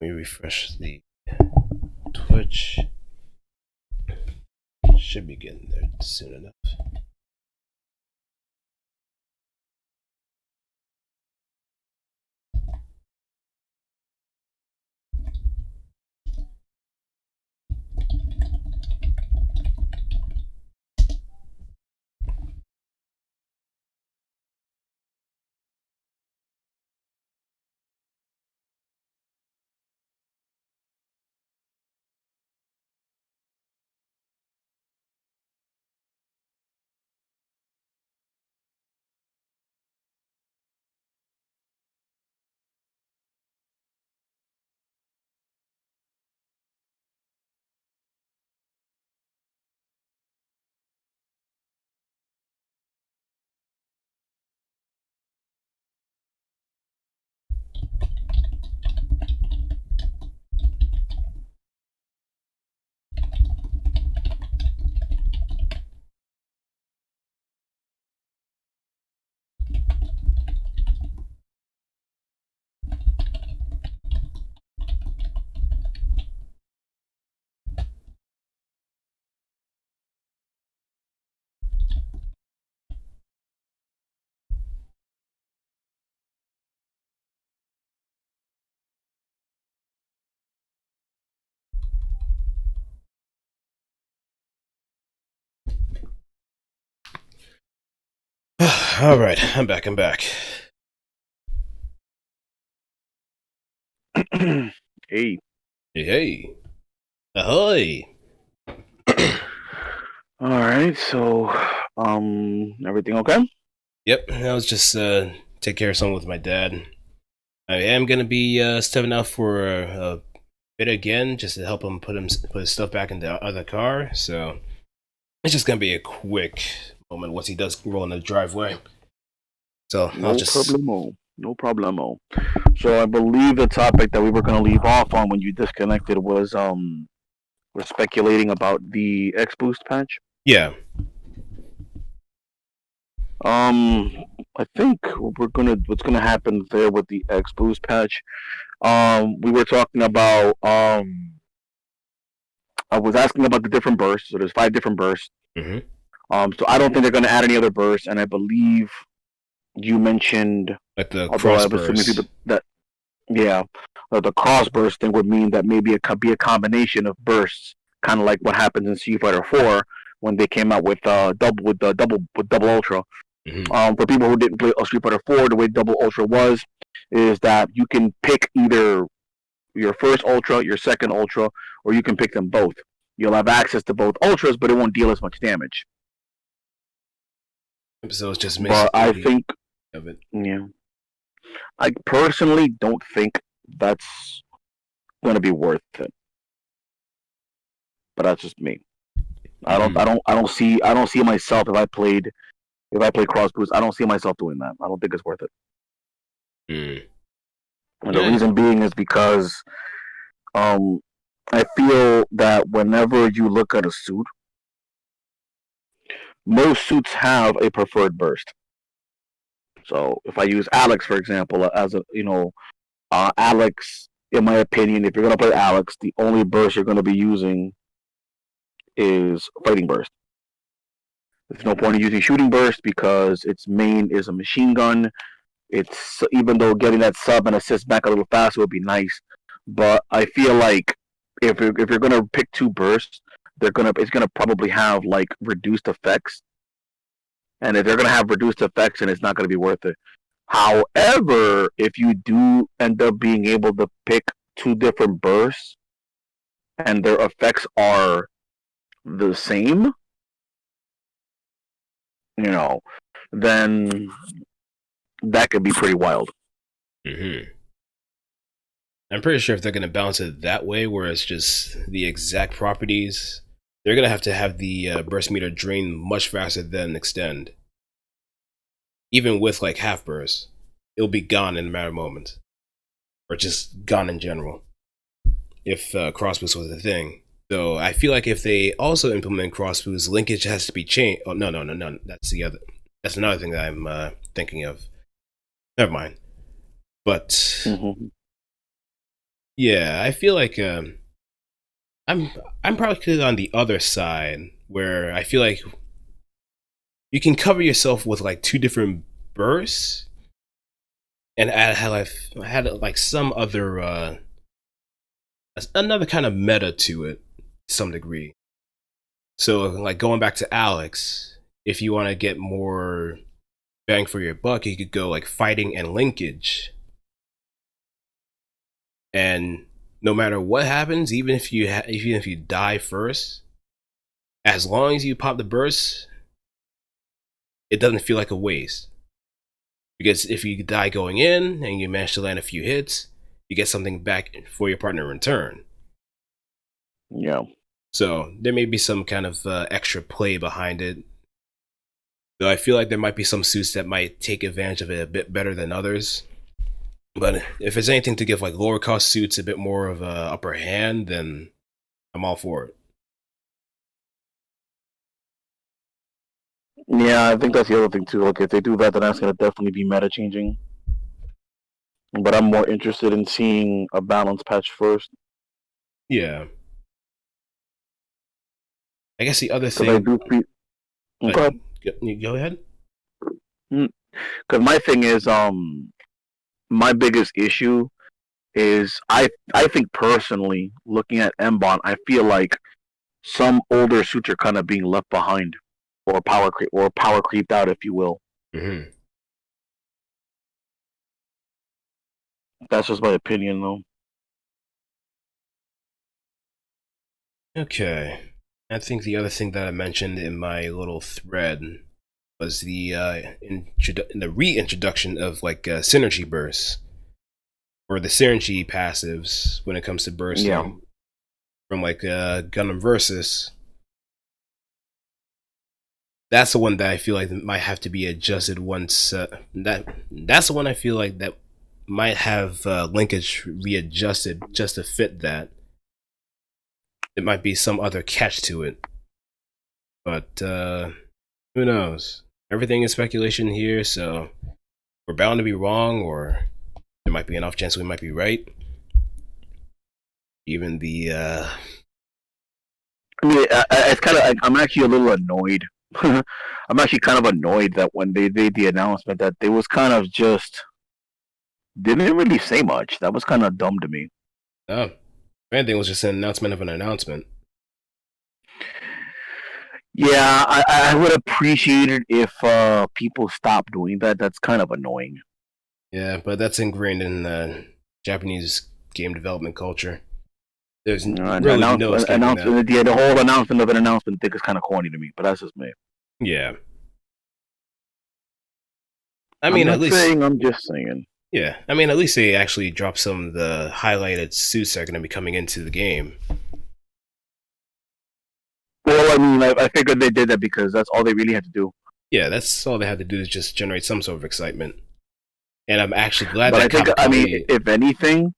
Let me refresh the Twitch. Should be getting there soon enough. All right, I'm back. Hey. Hey. Ahoy. All right. So, everything okay? Yep, I was just take care of something with my dad. I am gonna be stepping out for a bit again, just to help him put his stuff back in the other car. So it's just gonna be a quick moment once he does roll in the driveway. So No I'll just problemo. No problemo. So I believe the topic that we were going to leave off on when you disconnected was we're speculating about the XBoost patch. yeah. I think what's gonna happen there with the XBoost patch. We were talking about I was asking about the different bursts. So there's 5 different bursts. Mm-hmm. So I don't think they're gonna add any other bursts, and I believe you mentioned, Like the although cross I'm assuming burst. people that yeah, the cross burst thing would mean that maybe it could be a combination of bursts, kind of like what happens in Street Fighter 4 when they came out with double ultra. Mm-hmm. For people who didn't play Street Fighter 4, the way double ultra was is that you can pick either your first ultra, your second ultra, or you can pick them both. You'll have access to both ultras, but it won't deal as much damage. So it just makes But I it think, of it. yeah, I personally don't think that's going to be worth it. But that's just me. I don't see myself if I play cross boost. I don't see myself doing that. I don't think it's worth it. Mm. And the reason being is because I feel that whenever you look at a suit, most suits have a preferred burst. So if I use Alex, for example, as a Alex, in my opinion, if you're gonna play Alex, the only burst you're gonna be using is Fighting Burst. There's no point in using Shooting Burst because its main is a machine gun. It's even though getting that sub and assist back a little faster would be nice, but I feel like if you're gonna pick two bursts, it's gonna probably have like reduced effects, and if they're gonna have reduced effects, then it's not gonna be worth it. However, if you do end up being able to pick two different bursts and their effects are the same, then that could be pretty wild. Mm-hmm. I'm pretty sure if they're going to balance it that way, where it's just the exact properties, they're going to have the burst meter drain much faster than extend. Even with like half burst, it'll be gone in a matter of moments. Or just gone in general. If cross boost was a thing. So I feel like if they also implement cross boost, linkage has to be changed. Oh, no. That's another thing that I'm thinking of. Never mind. But yeah, I feel like I'm probably on the other side where I feel like you can cover yourself with like two different bursts and had like some other another kind of meta to it to some degree. So like going back to Alex, if you want to get more bang for your buck, you could go like fighting and linkage. And no matter what happens, even if you die first, as long as you pop the burst, it doesn't feel like a waste. Because if you die going in and you manage to land a few hits, you get something back for your partner in return. Yeah. So there may be some kind of extra play behind it. Though I feel like there might be some suits that might take advantage of it a bit better than others. But if it's anything to give like lower cost suits a bit more of a upper hand, then I'm all for it. Yeah, I think that's the other thing too. Like if they do that, then that's gonna definitely be meta changing. But I'm more interested in seeing a balance patch first. Yeah. I guess the other thing. I do feel. Go ahead. Because my thing is, my biggest issue is I think personally, looking at MBON, I feel like some older suits are kind of being left behind, or power creeped out, if you will. Mm-hmm. That's just my opinion, though. Okay. I think the other thing that I mentioned in my little thread was the reintroduction of like synergy bursts, or the synergy passives when it comes to bursting from like Gundam Versus. That's the one that I feel like might have to be adjusted once. That's the one I feel like that might have linkage readjusted just to fit that. It might be some other catch to it, but who knows? Everything is speculation here, so we're bound to be wrong, or there might be an off chance we might be right. Even the I mean, it's kind of. I'm actually a little annoyed. I'm actually kind of annoyed that when they made the announcement that they was kind of just didn't really say much. That was kind of dumb to me. Oh. Anything was just an announcement of an announcement. Yeah, I would appreciate it if people stop doing that. That's kind of annoying. Yeah, but that's ingrained in Japanese game development culture. There's really no announcement. The whole announcement of an announcement thing is kind of corny to me, but that's just me. Yeah. I mean, I'm just saying. Yeah, I mean, at least they actually dropped some of the highlighted suits that are going to be coming into the game. Well, I mean, I figured they did that because that's all they really had to do. Yeah, that's all they had to do is just generate some sort of excitement. And I'm actually glad but that I mean, if anything,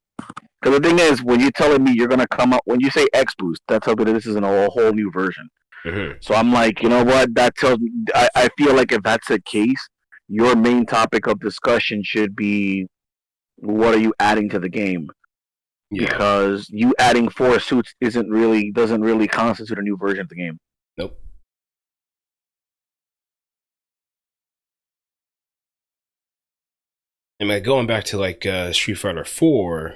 because the thing is, when you're telling me you're going to come up, when you say XBoost, that tells me that this is a whole new version. Mm-hmm. So I'm like, you know what? That tells me, I feel like if that's the case, your main topic of discussion should be what are you adding to the game? Yeah. Because you adding 4 suits doesn't really constitute a new version of the game. Nope. And like going back to like Street Fighter 4,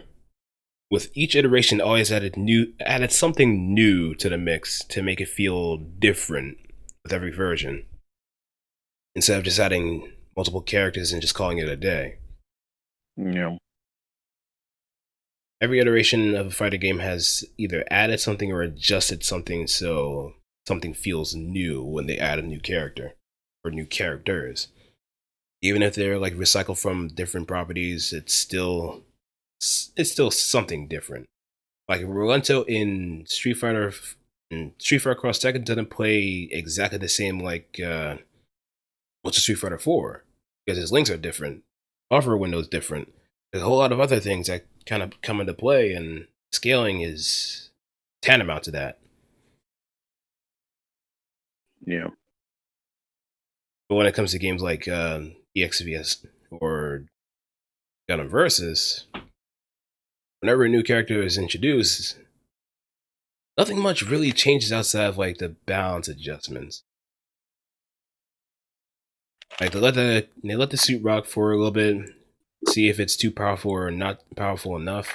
with each iteration always added something new to the mix to make it feel different with every version. Instead of just adding multiple characters and just calling it a day. Yeah. Every iteration of a fighter game has either added something or adjusted something so something feels new when they add a new character or new characters. Even if they're like recycled from different properties, it's still something different. Like Rolento in Street Fighter Cross Tekken doesn't play exactly the same like what's Street Fighter 4 because his links are different, buffer window's different. There's a whole lot of other things that kind of come into play, and scaling is tantamount to that. Yeah. But when it comes to games like EXVS or Gundam Versus, whenever a new character is introduced, nothing much really changes outside of like the balance adjustments. Like they let the suit rock for a little bit, see if it's too powerful or not powerful enough,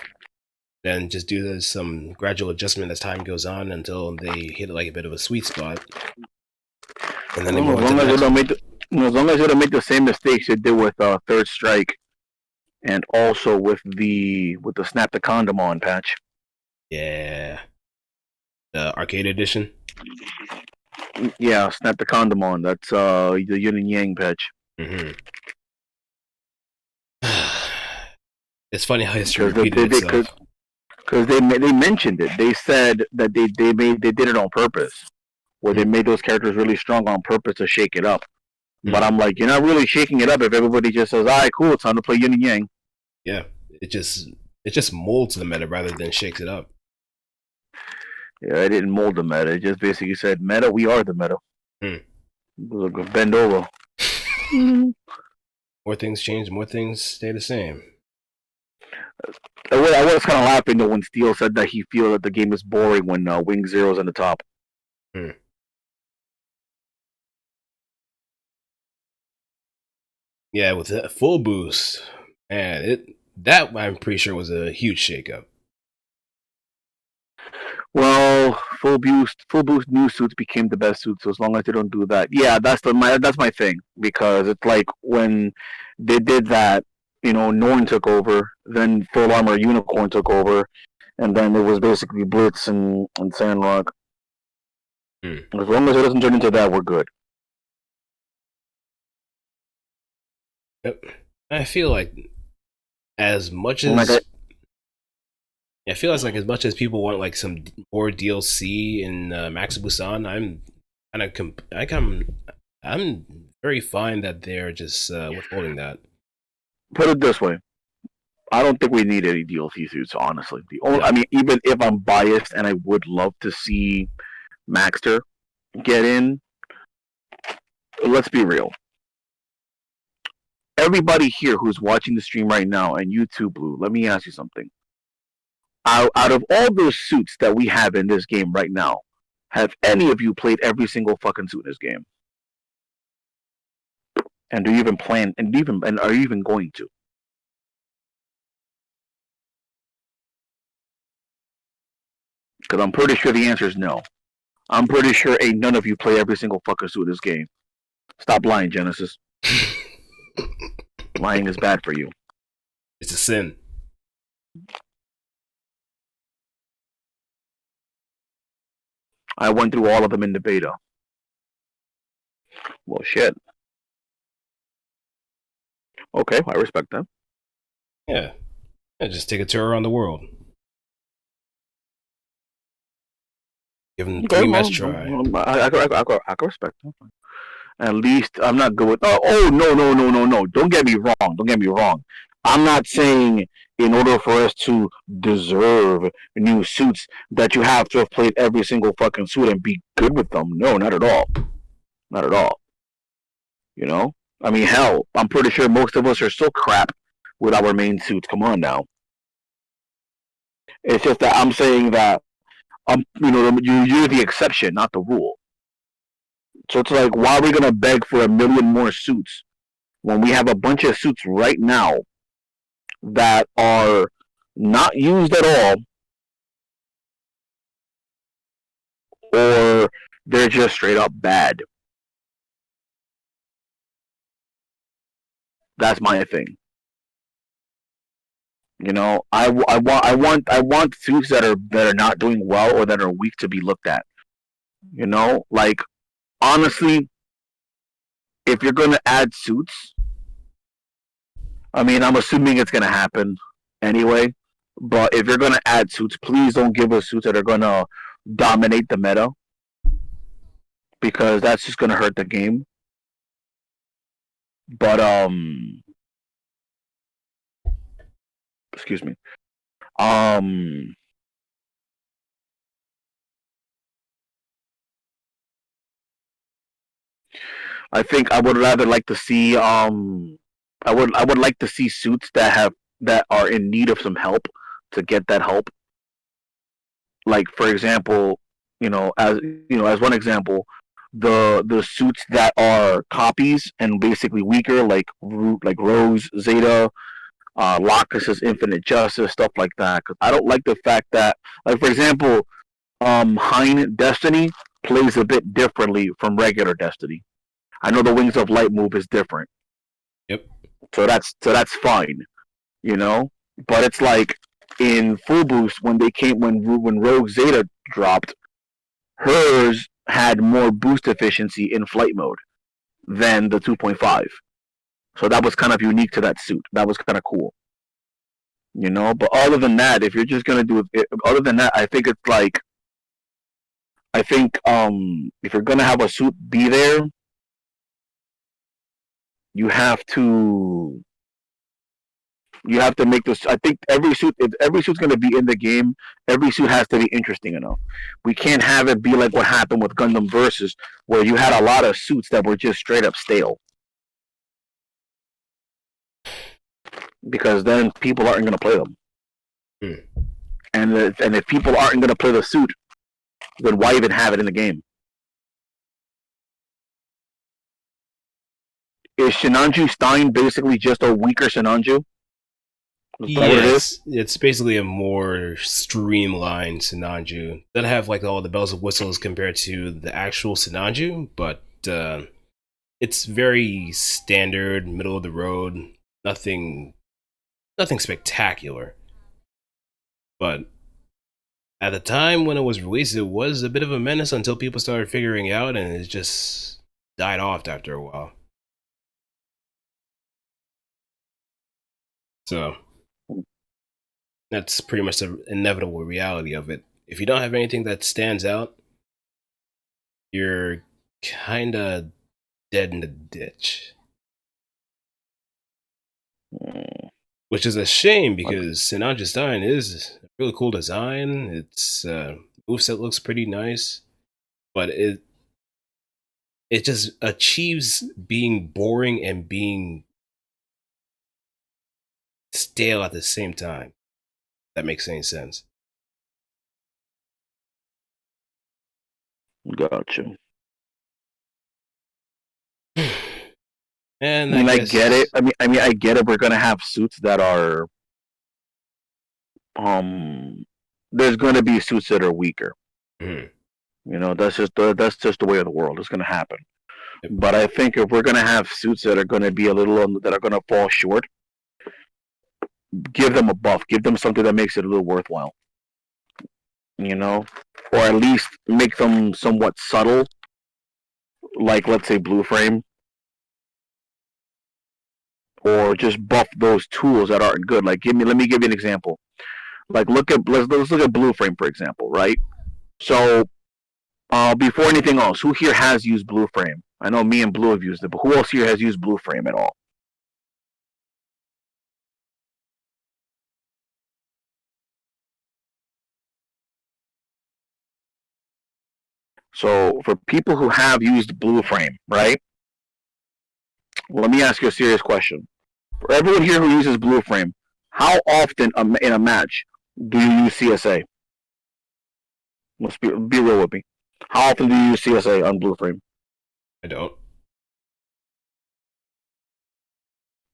then just do some gradual adjustment as time goes on until they hit like a bit of a sweet spot. And then they go as long as they don't make the same mistakes they did with Third Strike, and also with the Snap the Condom On patch. Yeah, the arcade edition. Yeah, Snap the Condom On. That's the Yin and Yang patch. Mm-hmm. It's funny how history repeated itself. Because they mentioned it. They said that they did it on purpose, where they made those characters really strong on purpose to shake it up. But I'm like, you're not really shaking it up if everybody just says, "All right, cool, it's time to play Yin and Yang." Yeah, it just molds the meta rather than shakes it up. Yeah, it didn't mold the meta. It just basically said, "Meta, we are the meta." Bend over. More things change, more things stay the same. I was kind of laughing though when Steele said that he feels that the game is boring when Wing Zero's on the top. Yeah, with that full boost, man, that I'm pretty sure was a huge shakeup. Well, full boost new suits became the best suits. So as long as they don't do that, yeah, that's my thing, because it's like when they did that, Norn took over, then Full Armor Unicorn took over, and then it was basically Blitz and Sandrock. As long as it doesn't turn into that, we're good. Yep. I feel like as much as as much as people want like some more DLC in Max Busan, I'm very fine that they're just withholding that. Put it this way, I don't think we need any DLC suits, honestly. I mean, even if I'm biased and I would love to see Maxter get in, let's be real. Everybody here who's watching the stream right now, and you too, Blue, let me ask you something. Out of all those suits that we have in this game right now, have any of you played every single fucking suit in this game? And do you even plan? And are you even going to? Because I'm pretty sure the answer is no. I'm pretty sure ain't none of you play every single fucking suit in this game. Stop lying, Genesis. Lying is bad for you. It's a sin. I went through all of them in the beta. Well, shit. Okay, I respect that. Yeah, just take a tour around the world. Give them 3-match try. I can respect that. At least I'm not good with. Oh no! Don't get me wrong. I'm not saying in order for us to deserve new suits that you have to have played every single fucking suit and be good with them. No, not at all. Not at all. I mean, hell, I'm pretty sure most of us are still crap with our main suits. Come on now. It's just that I'm saying that you're the exception, not the rule. So it's like, why are we gonna beg for a million more suits when we have a bunch of suits right now that are not used at all, or they're just straight up bad? That's my thing. I want suits that are not doing well or that are weak to be looked at. Like, honestly, if you're gonna add suits, I mean, I'm assuming it's gonna happen anyway. But if you're gonna add suits, please don't give us suits that are gonna dominate the meta, because that's just gonna hurt the game. But excuse me. Um, I think I would rather like to see I would like to see suits that are in need of some help to get that help. Like, for example, as one example, the suits that are copies and basically weaker, like Rose, Zeta, Locus's Infinite Justice, stuff like that. Because I don't like the fact that, like, for example, Hein Destiny plays a bit differently from regular Destiny. I know the Wings of Light move is different, Yep. so that's fine, you know. But it's like in Full Boost when Rogue Zeta dropped, hers had more boost efficiency in flight mode than the 2.5. So that was kind of unique to that suit. That was kind of cool, you know. But other than that, if you're just gonna do it, other than that, I think it's like, if you're gonna have a suit be there, you have to make this. I think if every suit's going to be in the game, every suit has to be interesting enough. We can't have it be like what happened with Gundam Versus, where you had a lot of suits that were just straight up stale, because then people aren't going to play them. Hmm. And if people aren't going to play the suit, then why even have it in the game? Is Shinanju Stein basically just a weaker Shinanju? Is that what it is? Yes, it's basically a more streamlined Sinanju. Doesn't have like all the bells and whistles compared to the actual Sinanju, but it's very standard, middle of the road. Nothing, nothing spectacular. But at the time when it was released, it was a bit of a menace until people started figuring out, and it just died off after a while. So that's pretty much the inevitable reality of it. If you don't have anything that stands out, you're kind of dead in the ditch. Which is a shame because Sinanju Stein is a really cool design. Its moveset looks pretty nice, but it just achieves being boring and being stale at the same time. If that makes any sense. Gotcha. And I mean, I guess get it. I get it. We're gonna have suits that are there's gonna be suits that are weaker. Mhm. That's just the way of the world. It's gonna happen. Yep. But I think if we're gonna have suits that are gonna be that are gonna fall short, give them a buff. Give them something that makes it a little worthwhile. Or at least make them somewhat subtle. Like, let's say, Blue Frame, or just buff those tools that aren't good. Like, let me give you an example. Like, let's look at Blue Frame, for example, right? So, before anything else, who here has used Blue Frame? I know me and Blue have used it, but who else here has used Blue Frame at all? So, for people who have used Blue Frame, right? Well, let me ask you a serious question. For everyone here who uses Blue Frame, how often in a match do you use CSA? Let's be real with me. How often do you use CSA on Blue Frame? I don't.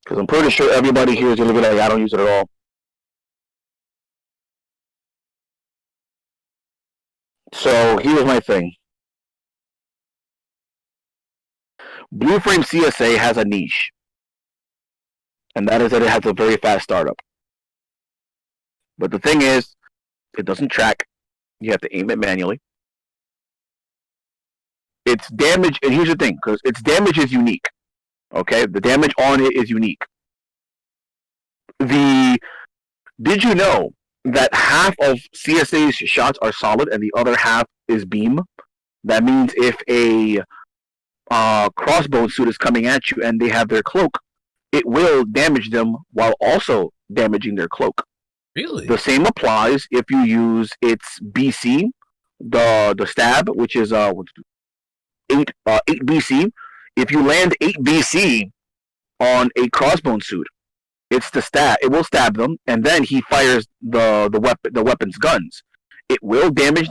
Because I'm pretty sure everybody here is going to be like, I don't use it at all. So here's my thing. Blue Frame CSA has a niche, and that is that it has a very fast startup. But the thing is, it doesn't track. You have to aim it manually. Its damage, and here's the thing, because its damage is unique. Okay, the damage on it is unique. Did you know that half of CSA's shots are solid and the other half is beam? That means if a crossbow suit is coming at you and they have their cloak, it will damage them while also damaging their cloak. Really? The same applies if you use its BC, the stab, which is 8 BC. If you land 8 BC on a crossbone suit, it's the stab. It will stab them, and then he fires the weapon's guns. It will damage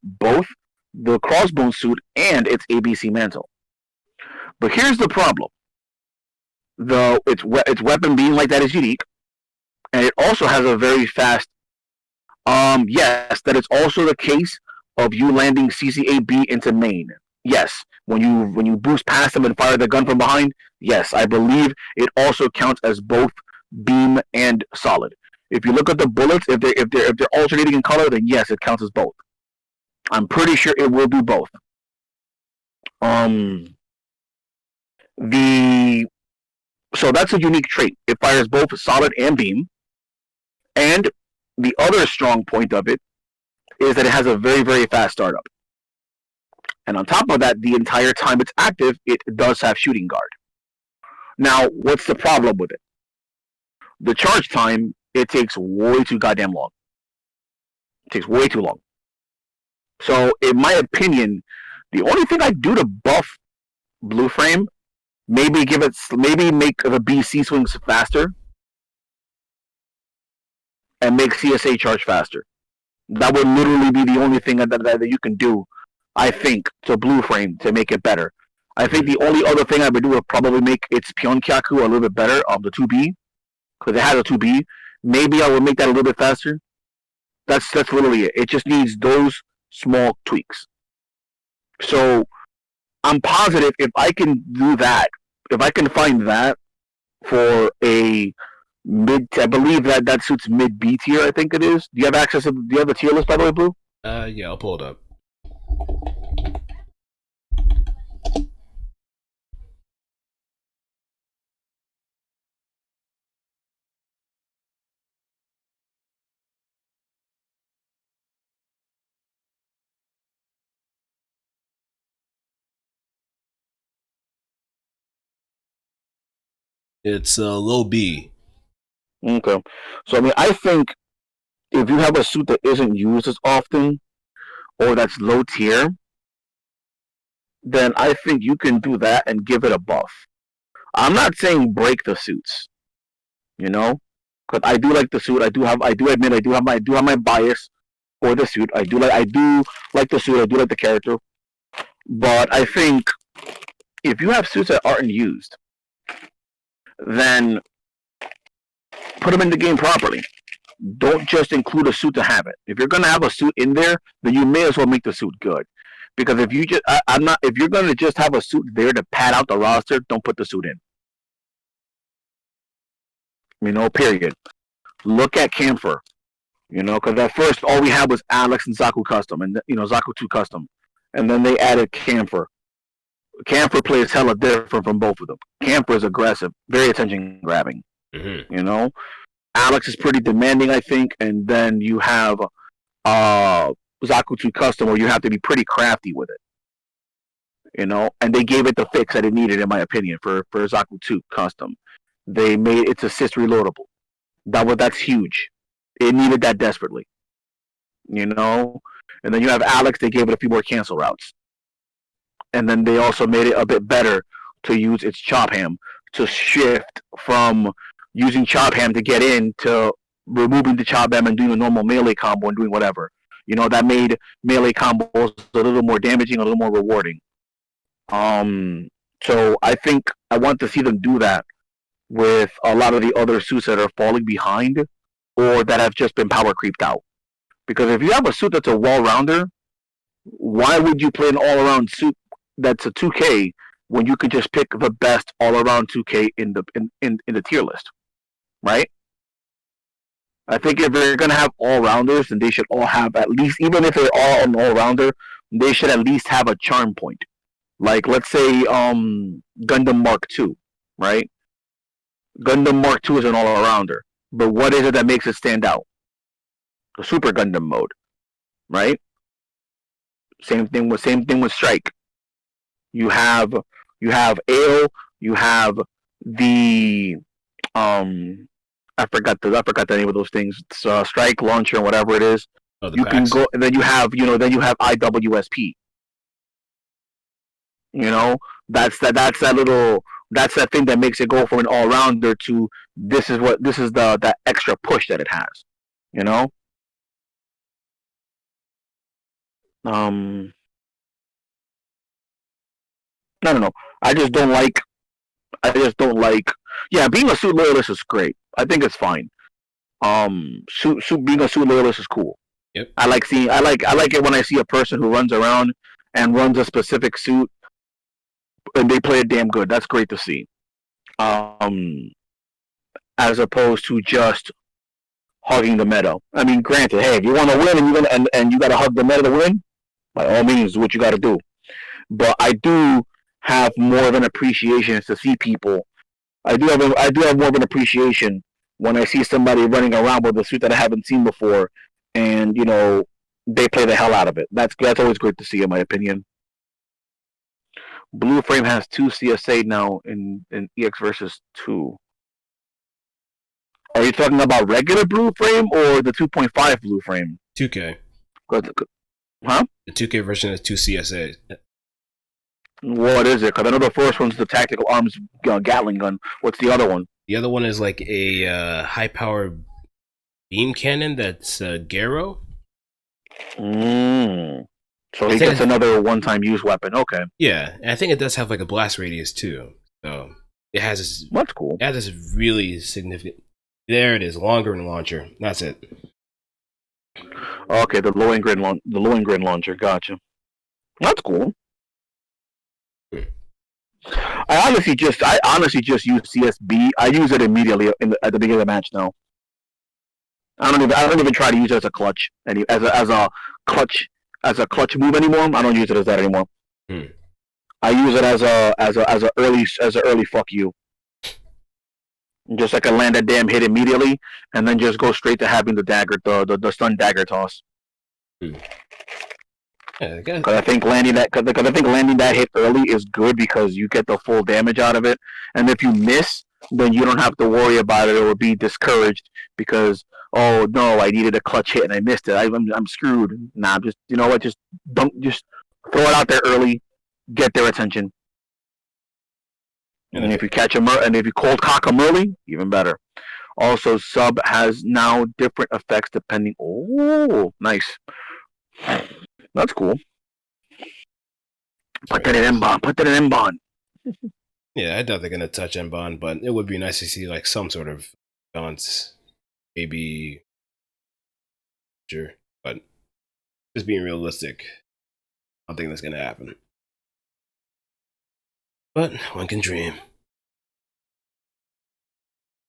both the crossbone suit and its ABC mantle. But here's the problem: its weapon being like that is unique, and it also has a very fast. Yes, that it's also the case of you landing CCAB into main. Yes, when you boost past them and fire the gun from behind, yes, I believe it also counts as both beam and solid. If you look at the bullets, if they're alternating in color, then yes, it counts as both. I'm pretty sure it will do both. So that's a unique trait. It fires both solid and beam. And the other strong point of it is that it has a very, very fast startup. And on top of that, the entire time it's active, it does have shooting guard. Now, what's the problem with it? The charge time, it takes way too goddamn long. It takes way too long. So, in my opinion, the only thing I do to buff Blue Frame, maybe make the BC swings faster and make CSA charge faster. That would literally be the only thing that you can do, I think, to Blue Frame to make it better. I think the only other thing I would do would probably make its Pyonkyaku a little bit better on the 2B, because it has a 2B. Maybe I would make that a little bit faster. That's literally it. It just needs those small tweaks. So I'm positive if I can do that, if I can find that for a mid, I believe that suits mid B tier. I think it is. Do you have access to? Do you have a tier list, by the way, Blue? Yeah, I'll pull it up. It's low B. Okay. So I mean, I think if you have a suit that isn't used as often, or that's low tier, then I think you can do that and give it a buff. I'm not saying break the suits, because I do like the suit. I do admit I do have my bias for the suit. I do like the suit. I do like the character, but I think if you have suits that aren't used, then put them in the game properly. Don't just include a suit to have it. If you're gonna have a suit in there, then you may as well make the suit good. Because if you just, if you're gonna just have a suit there to pad out the roster, don't put the suit in. Period. Look at Camphor. Because at first all we had was Alex and Zaku Custom, and Zaku 2 Custom, and then they added Camphor. Camphor plays hella different from both of them. Camphor is aggressive, very attention grabbing. Mm-hmm. Alex is pretty demanding, I think, and then you have Zaku 2 Custom, where you have to be pretty crafty with it. And they gave it the fix that it needed, in my opinion, for Zaku 2 Custom. They made its assist reloadable. That's huge. It needed that desperately. And then you have Alex. They gave it a few more cancel routes. And then they also made it a bit better to use its chop ham, to shift from using chop ham to get in to removing the chop ham and doing a normal melee combo and doing whatever. That made melee combos a little more damaging, a little more rewarding. So I think I want to see them do that with a lot of the other suits that are falling behind or that have just been power creeped out. Because if you have a suit that's a wall-rounder, why would you play an all-around suit that's a 2K when you could just pick the best all-around 2K in the tier list, right? I think if they're going to have all-rounders, then they should all have at least, even if they're all an all-rounder, they should at least have a charm point. Like, let's say Gundam Mark II, right? Gundam Mark II is an all-arounder. But what is it that makes it stand out? The Super Gundam mode, right? Same thing with Strike. You have Ale, you have the I forgot the name of those things. It's, Strike, Launcher, whatever it is. Oh, you packs. Can go, and then you have IWSP. That's that thing that makes it go from an all rounder to this is that extra push that it has. I don't know. I just don't like. Yeah, being a suit loyalist is great. I think it's fine. Being a suit loyalist is cool. Yep. I like it when I see a person who runs around and runs a specific suit, and they play it damn good. That's great to see. As opposed to just hugging the meta. I mean, granted, hey, if you want to win and you got to hug the meta to win, by all means, what you got to do. But I do have more of an appreciation to see people. I do have more of an appreciation when I see somebody running around with a suit that I haven't seen before, and they play the hell out of it. That's always great to see, in my opinion. Blue Frame has 2 CSA now in EXVS 2. Are you talking about regular Blue Frame or the 2.5 Blue Frame? 2K. Huh? The 2K version has 2 CSA. What is it? Because I know the first one's the Tactical Arms Gatling gun. What's the other one? The other one is like a high-power beam cannon that's Garo. So he gets another one-time use weapon. Okay. Yeah, and I think it does have like a blast radius too. So it has this. That's cool. It has this really significant. There it is, longer in launcher. That's it. Okay, the Lohengrin launcher. Gotcha. That's cool. I honestly just use CSB. I use it immediately at the beginning of the match now. I don't even try to use it as a clutch as a clutch move anymore. I don't use it as that anymore. I use it as a early fuck you. Just like I land a damn hit immediately, and then just go straight to having the dagger, the stun dagger toss. Yeah, because I think landing that hit early is good because you get the full damage out of it, and if you miss, then you don't have to worry about it or be discouraged because oh no, I needed a clutch hit and I missed it. I'm screwed. Nah, just just throw it out there early, get their attention. And if you catch them, and if you cold cock them early, even better. Also, sub has now different effects depending. Oh, nice. That's cool. Put that in MBON. Yeah, I doubt they're gonna touch MBON, but it would be nice to see like some sort of balance. Maybe, sure, but just being realistic, I don't think that's gonna happen. But one can dream.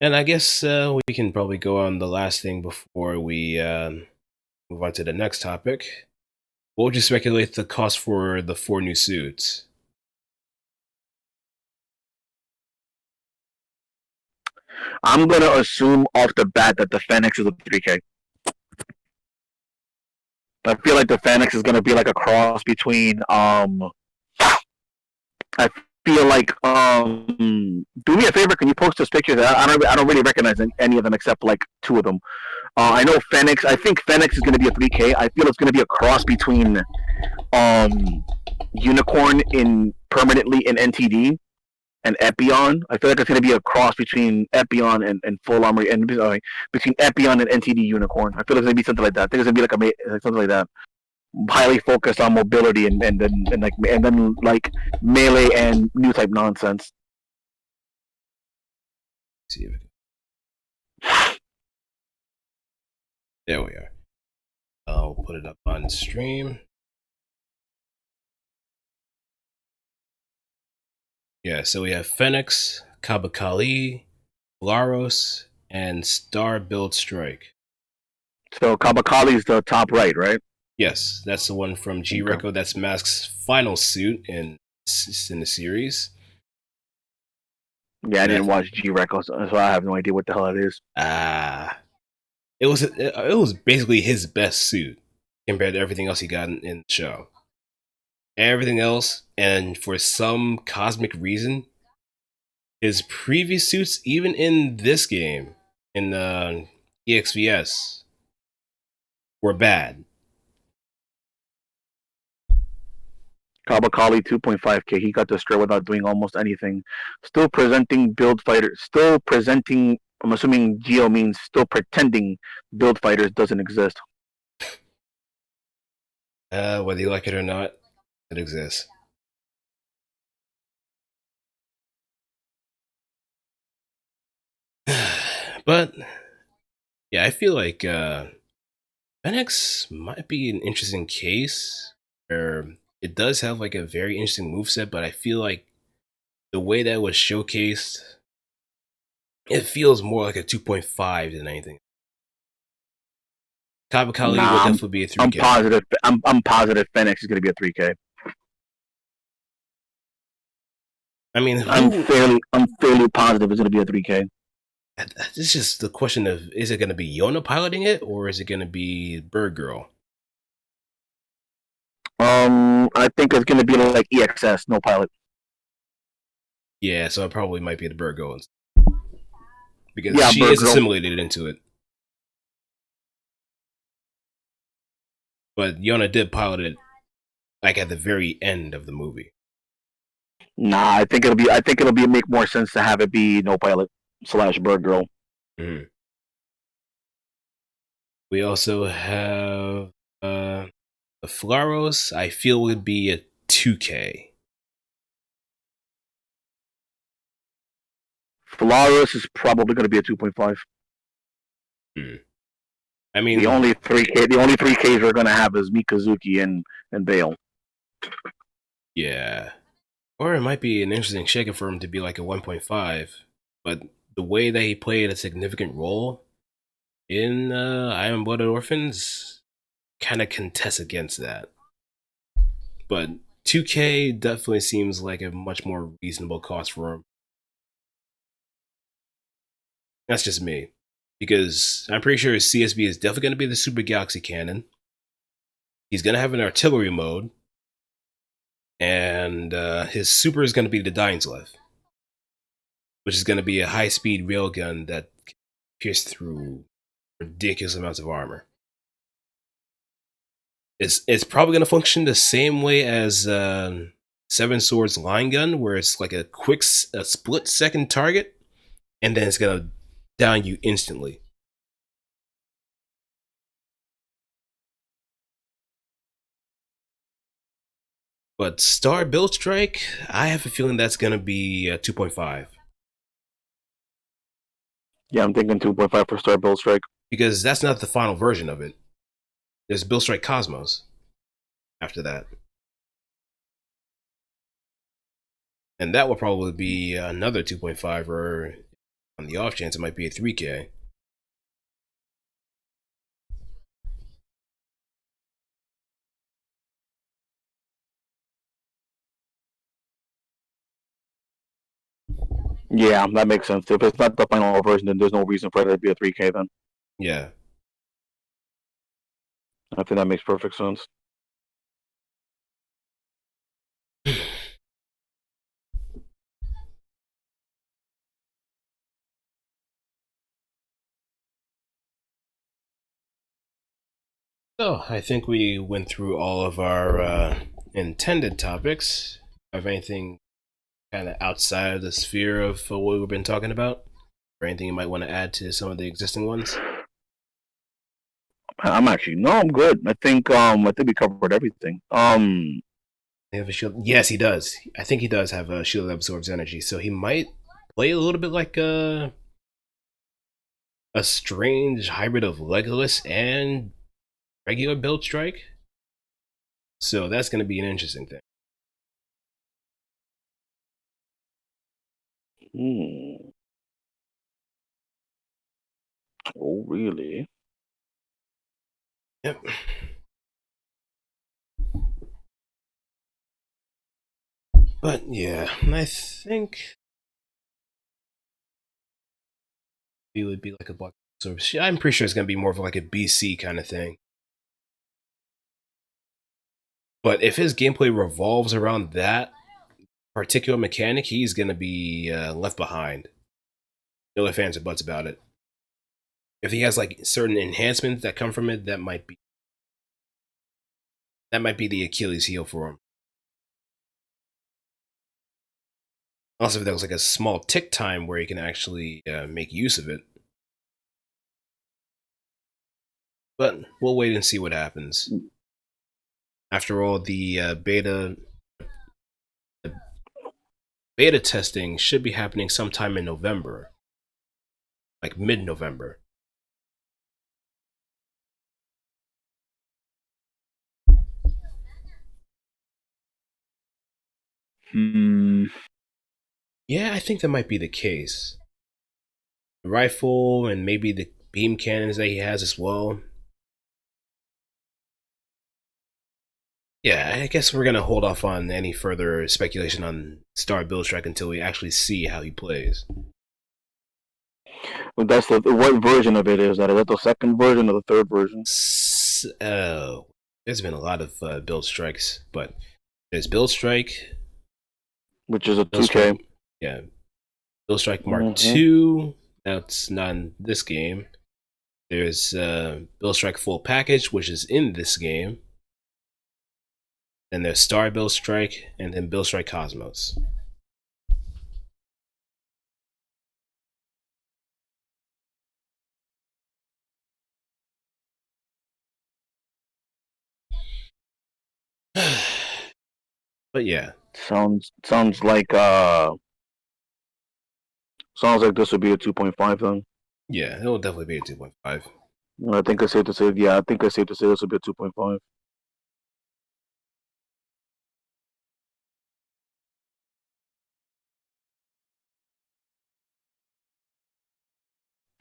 And I guess we can probably go on the last thing before we move on to the next topic. What would you speculate the cost for the 4 new suits? I'm going to assume off the bat that the Fennec is a 3K. I feel like the Fennec is going to be like a cross between I feel like do me a favor, can you post those pictures? I don't really recognize any of them except like 2 of them. I know Fennec. I think Fennec is going to be a 3K. I feel it's going to be a cross between Unicorn in permanently in NTD and Epion. I feel like it's going to be a cross between Epion and Full Armor, and between Epion and NTD Unicorn. I feel like it's going to be something like that. I think it's going to be like something like that, highly focused on mobility and then melee and new type nonsense. Let's see if we there we are. I'll put it up on stream. Yeah, so we have Phoenix, Kabakali, Laros, and Star Build Strike. So Kabakali is the top right? Yes, that's the one from G-Reco. That's Mask's final suit in the series. Yeah, I didn't watch G-Reco, so I have no idea what the hell it is. It was basically his best suit compared to everything else he got in the show. Everything else, and for some cosmic reason, his previous suits, even in this game, in EXVS, were bad. Kabakali 2.5k. He got destroyed without doing almost anything. Still presenting build fighters. Still presenting. I'm assuming Geo means still pretending build fighters doesn't exist. Whether you like it or not, it exists. But yeah, I feel like Fenix might be an interesting case where it does have like a very interesting moveset, but I feel like the way that was showcased, it feels more like a 2.5 than anything. Kabakali would definitely be a 3K. I'm positive. I'm positive Fenix is going to be a 3K. I mean, I'm fairly positive it's going to be a 3K. It's just the question of, is it going to be Yona piloting it, or is it going to be Bird Girl? I think it's going to be like EXS, no pilot. Yeah, so it probably might be the Bird Girl, because she is assimilated into it. But Yona did pilot it like at the very end of the movie. Nah, I think it'll make more sense to have it be no pilot / Bird Girl. Mm-hmm. We also have the Flaros. I feel would be a 2K. Flaros is probably going to be a 2.5. I mean, the only 3Ks we're going to have is Mikazuki and Bale. Yeah. Or it might be an interesting shaker for him to be like a 1.5, but the way that he played a significant role in Iron Blooded Orphans kind of contests against that. But 2K definitely seems like a much more reasonable cost for him. That's just me. Because I'm pretty sure his CSB is definitely going to be the Super Galaxy Cannon. He's going to have an artillery mode. And his super is going to be the Dainslev, which is going to be a high-speed railgun that can pierce through ridiculous amounts of armor. It's probably going to function the same way as Seven Swords line gun, where it's like a split-second target, and then it's going to down you instantly. But Star Build Strike, I have a feeling that's going to be 2.5. Yeah, I'm thinking 2.5 for Star Build Strike. Because that's not the final version of it. There's Build Strike Cosmos after that. And that will probably be another 2.5, or on the off chance it might be a 3K. Yeah, that makes sense. If it's not the final version, then there's no reason for it to be a 3K then. Yeah. I think that makes perfect sense. So, I think we went through all of our intended topics. Have anything kind of outside of the sphere of what we've been talking about? Or anything you might want to add to some of the existing ones? I'm actually no, I'm good. I think we covered everything. They have a shield. Yes, he does. I think he does have a shield that absorbs energy, so he might play a little bit like a strange hybrid of Legolas and regular build strike. So that's going to be an interesting thing. Oh, really? Yep. But yeah, I think it would be like a black source. I'm pretty sure it's going to be more of like a BC kind of thing. But if his gameplay revolves around that particular mechanic, he's going to be left behind. No ifs, ands, or buts about it. If he has like certain enhancements that come from it, that might be the Achilles heel for him. Also, if there was like a small tick time where he can actually make use of it. But we'll wait and see what happens. After all, the beta testing should be happening sometime in November, like mid-November. Yeah, I think that might be the case. The rifle and maybe the beam cannons that he has as well. Yeah, I guess we're gonna hold off on any further speculation on Star Build Strike until we actually see how he plays. Well, that's what version of it is that? Is that the second version or the third version? There's been a lot of Build Strikes, but there's Build Strike, which is a Build 2K. Strike, yeah, Build Strike Mark II. That's not in this game. There's Build Strike Full Package, which is in this game. Then there's Star Build Strike, and then Build Strike Cosmos. But yeah, sounds like this would be a 2.5 then. Yeah, it will definitely be a 2.5. I think it's safe to say. Yeah, I think it's safe to say this will be a 2.5.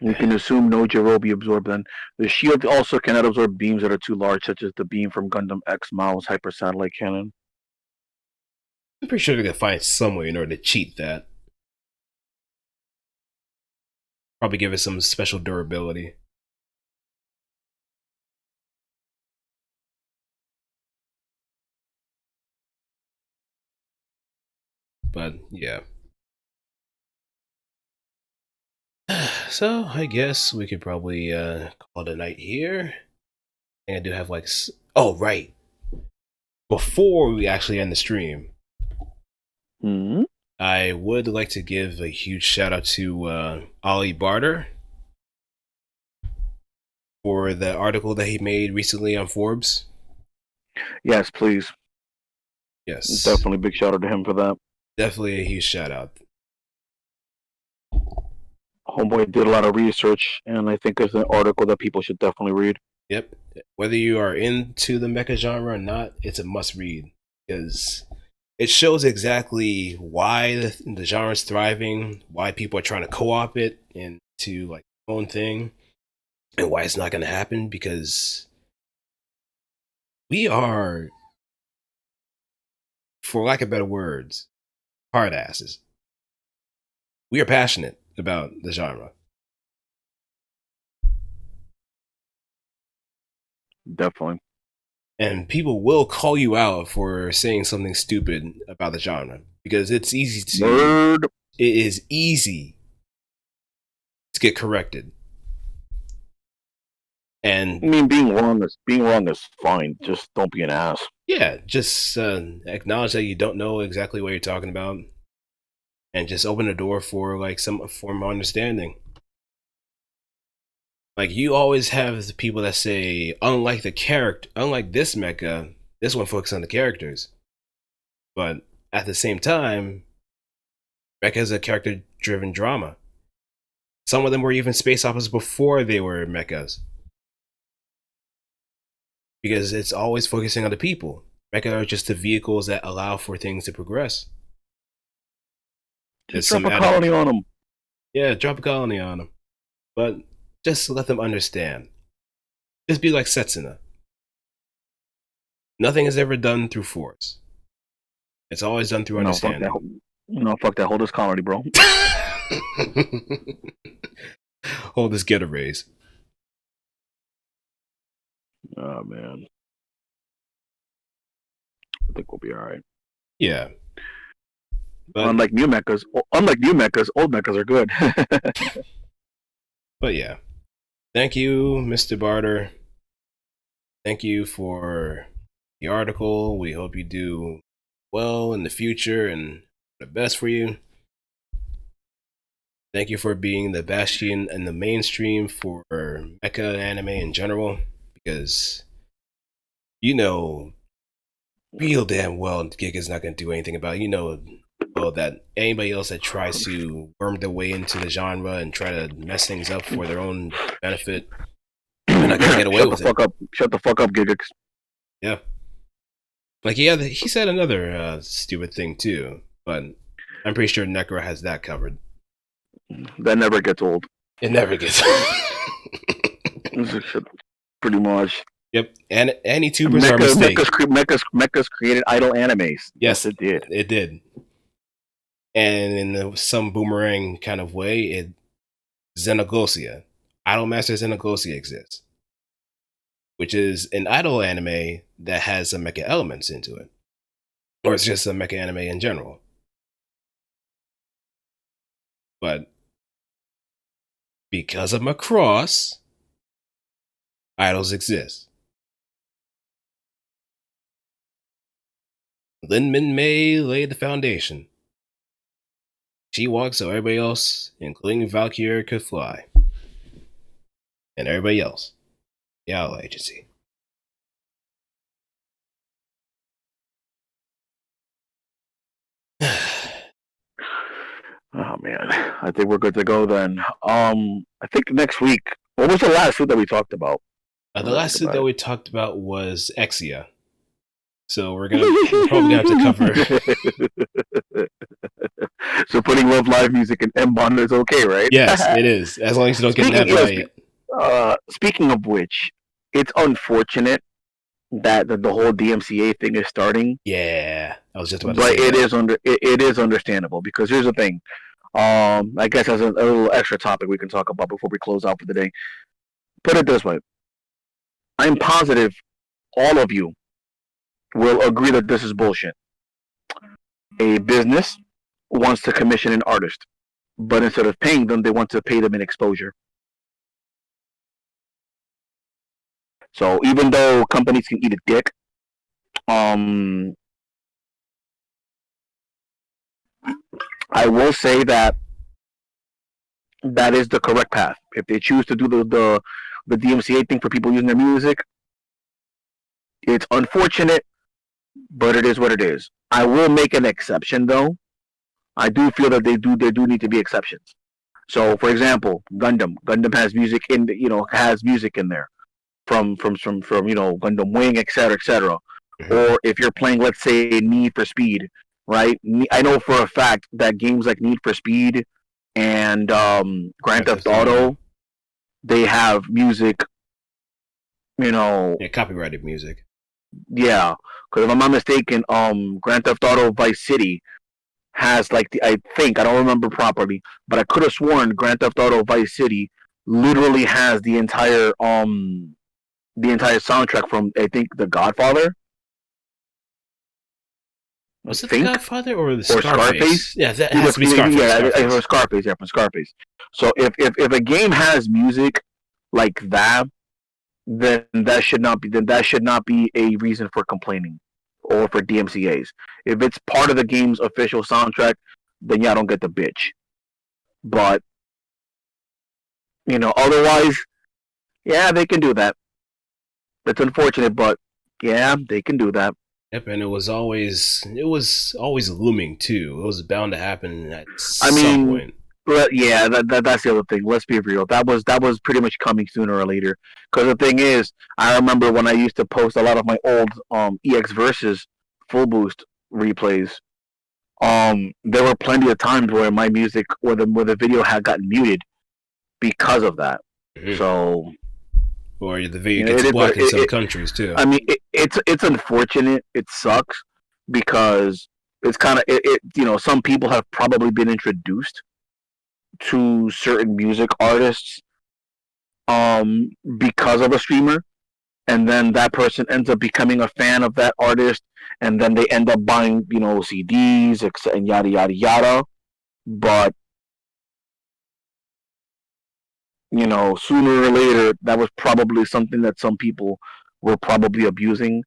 We can assume no Jirobi absorb then. The shield also cannot absorb beams that are too large, such as the beam from Gundam X Miles Hyper Satellite Cannon. I'm pretty sure they're gonna find some way in order to cheat that. Probably give it some special durability. But yeah. So I guess we could probably call it a night here. I think I do have like, oh right, before we actually end the stream, I would like to give a huge shout out to Ollie Barter for the article that he made recently on Forbes. Yes, please. Yes, definitely big shout out to him for that. Definitely a huge shout out. Homeboy did a lot of research, and I think it's an article that people should definitely read. Yep. Whether you are into the mecha genre or not, it's a must read because it shows exactly why the genre is thriving, why people are trying to co-op it into like their own thing, and why it's not going to happen because we are, for lack of better words, hard asses. We are passionate about the genre. Definitely. And people will call you out for saying something stupid about the genre because it's easy to. Nerd. It is easy to get corrected. And I mean, being wrong is fine. Just don't be an ass. Yeah, just acknowledge that you don't know exactly what you're talking about. and just open the door for like some form of understanding. Like, you always have the people that say, unlike this mecha, this one focuses on the characters. But at the same time, mecha is a character-driven drama. Some of them were even space operas before they were mechas. Because it's always focusing on the people. Mecha are just the vehicles that allow for things to progress. Just drop a colony on them. Yeah, drop a colony on them. But just let them understand. Just be like Setsuna. Nothing is ever done through force. It's always done through understanding. Fuck that. Hold this colony, bro. Hold this, get a raise. Oh, man. I think we'll be alright. Yeah. But, unlike new mechas, old mechas are good. But yeah. Thank you, Mr. Barter. Thank you for the article. We hope you do well in the future and the best for you. Thank you for being the bastion and the mainstream for mecha anime in general, because you know real damn well Giga's not going to do anything about it. You know well that anybody else that tries to worm their way into the genre and try to mess things up for their own benefit, they're not going to get away with it. Shut the fuck up, Giga. Yeah. Like, yeah, he said another stupid thing too, but I'm pretty sure Necro has that covered. That never gets old. It never gets old. Pretty much. Yep, and any tubers are a mistake. Mechas created idol animes. Yes, it did. It did. And in some boomerang kind of way, Xenogosia, Idolmaster Xenogosia exists, which is an idol anime that has some mecha elements into it, or it's just a mecha anime in general. But because of Macross, idols exist. Lin Min Mei laid the foundation. She walked so everybody else, including Valkyrie, could fly. And everybody else. The Owl Agency. Oh man, I think we're good to go then. I think next week. What was the last suit that we talked about? The last suit that we talked about was Exia. So we're probably gonna have to cover. So putting Love Live music in MBON is okay, right? Yes, it is. As long as you don't get nabbed by it. Speaking of which, it's unfortunate that the whole DMCA thing is starting. Yeah, I was just about to say that. It is understandable, because here's the thing. I guess as a little extra topic we can talk about before we close out for the day. Put it this way. I'm positive all of you will agree that this is bullshit. A business wants to commission an artist, but instead of paying them, they want to pay them in exposure. So even though companies can eat a dick, I will say that is the correct path. If they choose to do the DMCA thing for people using their music, it's unfortunate, but it is what it is. I will make an exception though. I do feel that there do need to be exceptions. So, for example, Gundam has music in there from Gundam Wing, etc., etc. Or if you're playing, let's say, Need for Speed, right? I know for a fact that games like Need for Speed and Grand Theft Auto, they have music, Yeah, copyrighted music. Yeah, because if I'm not mistaken, Grand Theft Auto Vice City has I don't remember properly, but I could have sworn Grand Theft Auto Vice City literally has the entire soundtrack from, I think, The Godfather. Was it The Godfather or the Scarface? Yeah, that has to be Scarface. Yeah, Scarface. Yeah, from Scarface. So if a game has music like that, then that should not be a reason for complaining or for DMCA's. If it's part of the game's official soundtrack, then yeah, I don't get the bitch. But otherwise, yeah, they can do that. It's unfortunate, but yeah, they can do that. Yep, and it was always looming too. It was bound to happen at I some mean, point. but yeah, that's the other thing. Let's be real. That was pretty much coming sooner or later. Because the thing is, I remember when I used to post a lot of my old EX versus full boost replays. There were plenty of times where my music or the video had gotten muted because of that. Mhm. So Or the video gets blocked in some countries too. I mean, it's unfortunate. It sucks because it's kind of some people have probably been introduced to certain music artists because of a streamer, and then that person ends up becoming a fan of that artist, and then they end up buying CDs and yada yada yada. But sooner or later, that was probably something that some people were probably abusing.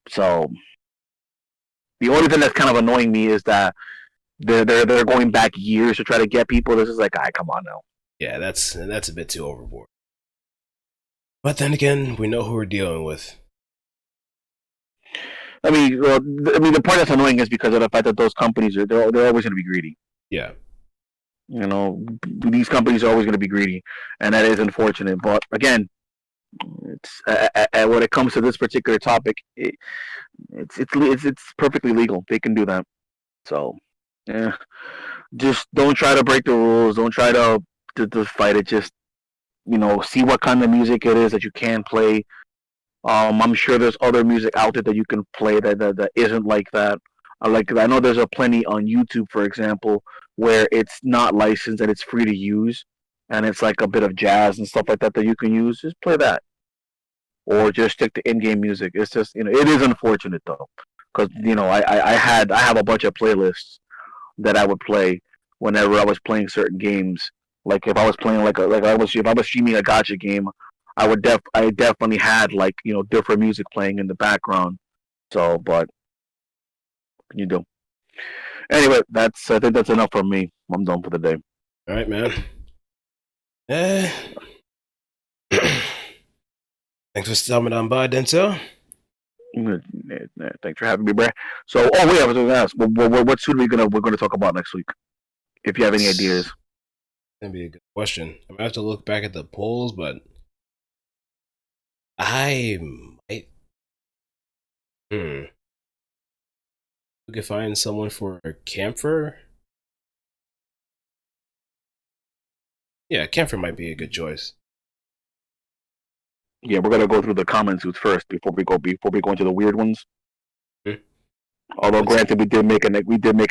So the only thing that's kind of annoying me is that they're going back years to try to get people. This is like, come on now. Yeah, that's a bit too overboard. But then again, we know who we're dealing with. I mean, the part that's annoying is because of the fact that those companies they're always going to be greedy. Yeah. These companies are always going to be greedy, and that is unfortunate. But again, it's when it comes to this particular topic, it's perfectly legal. They can do that. So, yeah, just don't try to break the rules. Don't try to fight it. Just see what kind of music it is that you can play. I'm sure there's other music out there that you can play that isn't like that. I know there's a plenty on YouTube, for example, where it's not licensed and it's free to use, and it's like a bit of jazz and stuff like that that you can use. Just play that, or just stick to in-game music. It's just it is unfortunate though, because I have a bunch of playlists that I would play whenever I was playing certain games. Like if I was playing if I was streaming a gacha game, I definitely had different music playing in the background. So, but you do. Anyway, I think that's enough from me. I'm done for the day. All right, man. Thanks for stopping on by, Denzel. Thanks for having me, Brad. So, wait, I was going to ask, what suit we're gonna talk about next week? If you have any ideas. That'd be a good question. I'm gonna have to look back at the polls, but I might. We could find someone for Camphor. Yeah, Camphor might be a good choice. Yeah, we're gonna go through the common suits first before we go into the weird ones. Although, granted, we did make an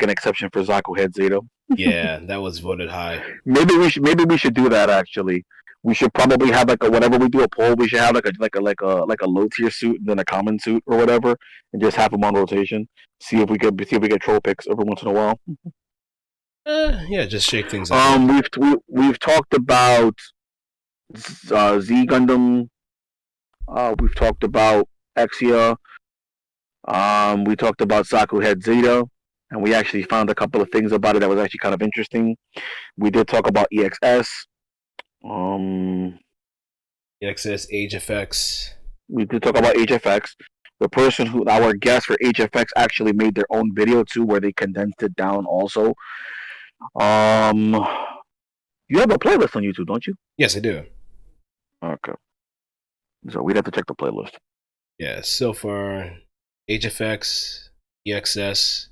exception for Zaku Head Zeta. Yeah, that was voted high. Maybe we should do that actually. We should probably have whenever we do a poll, we should have like a low tier suit and then a common suit or whatever, and just have them on rotation. See if we get troll picks every once in a while. Yeah, just shake things up. We've talked about Z Gundam. We've talked about Exia. We talked about Saku Head Zeta, and we actually found a couple of things about it that was actually kind of interesting. We did talk about EXS. EXS Age Effects. We did talk about HFX. The person our guest for HFX actually made their own video too, where they condensed it down. Also, you have a playlist on YouTube, don't you? Yes, I do. Okay. So we'd have to check the playlist. Yeah, so far, HFX, EXS.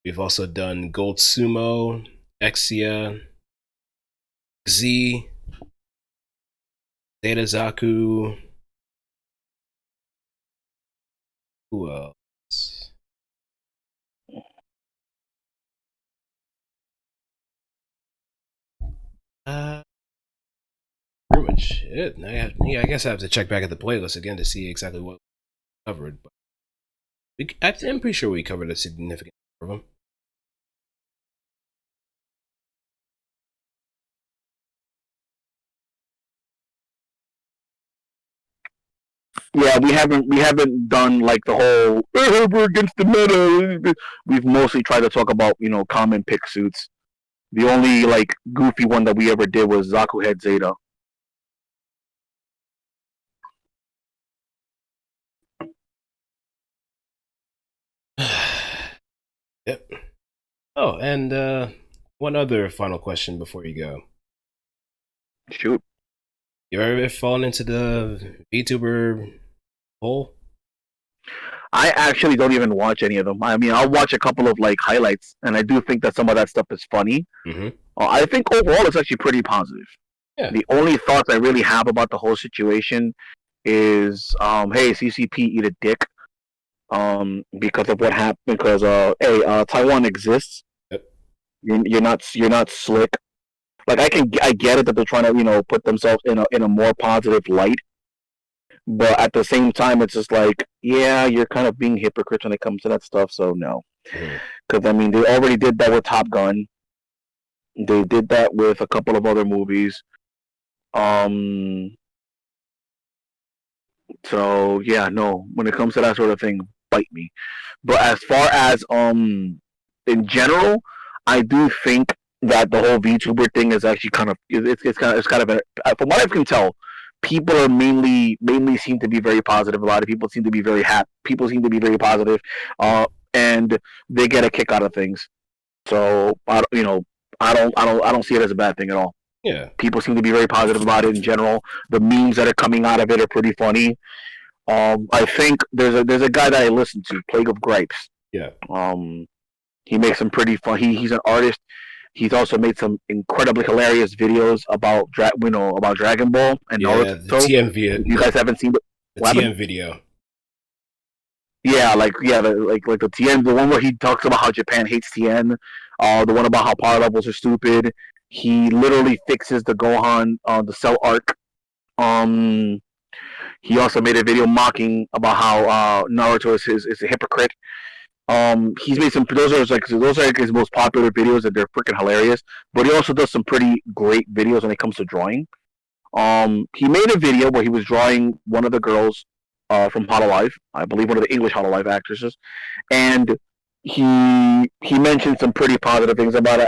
We've also done Gold Sumo, Exia, Z, Zeta Zaku. Who else? Pretty much it. I guess I have to check back at the playlist again to see exactly what we covered. But I'm pretty sure we covered a significant number of them. Yeah, we haven't done like the whole we're against the meta. We've mostly tried to talk about common pick suits. The only like goofy one that we ever did was Zaku Head Zeta. Yep. Oh, and one other final question before you go. Shoot. You ever fallen into the VTuber hole? I actually don't even watch any of them. I mean, I'll watch a couple of like highlights, and I do think that some of that stuff is funny. Mm-hmm. I think overall it's actually pretty positive. Yeah. The only thoughts I really have about the whole situation is, hey, CCP eat a dick, because of what happened. Because Taiwan exists. Yep. You're not slick. Like I get it that they're trying to put themselves in a more positive light, but at the same time it's just like, yeah, you're kind of being hypocrite when it comes to that stuff. So no, Mm-hmm. because I mean they already did that with Top Gun. They did that with a couple of other movies. Um, so yeah, no. When it comes to that sort of thing, bite me. But as far as in general, I do think that the whole VTuber thing is actually kind of it's kind of from what I can tell, people are mainly seem to be very positive. A lot of people seem to be very happy. People seem to be very positive, and they get a kick out of things. So I don't see it as a bad thing at all. Yeah. People seem to be very positive about it in general. The memes that are coming out of it are pretty funny. I think there's a guy that I listen to, Plague of Gripes. Yeah. He makes some pretty fun. He's an artist. He's also made some incredibly hilarious videos about about Dragon Ball and Yeah. Naruto. The TM video. If you guys haven't seen it. The TM video. Yeah, like the TN, the one where he talks about how Japan hates TN, the one about how power levels are stupid. He literally fixes the Gohan the Cell arc. Um, he also made a video mocking about how Naruto is a hypocrite. He's made some. Those are like his most popular videos, and they're freaking hilarious. But he also does some pretty great videos when it comes to drawing. He made a video where he was drawing one of the girls from Hololive, I believe one of the English Hololive actresses, and he mentioned some pretty positive things about it.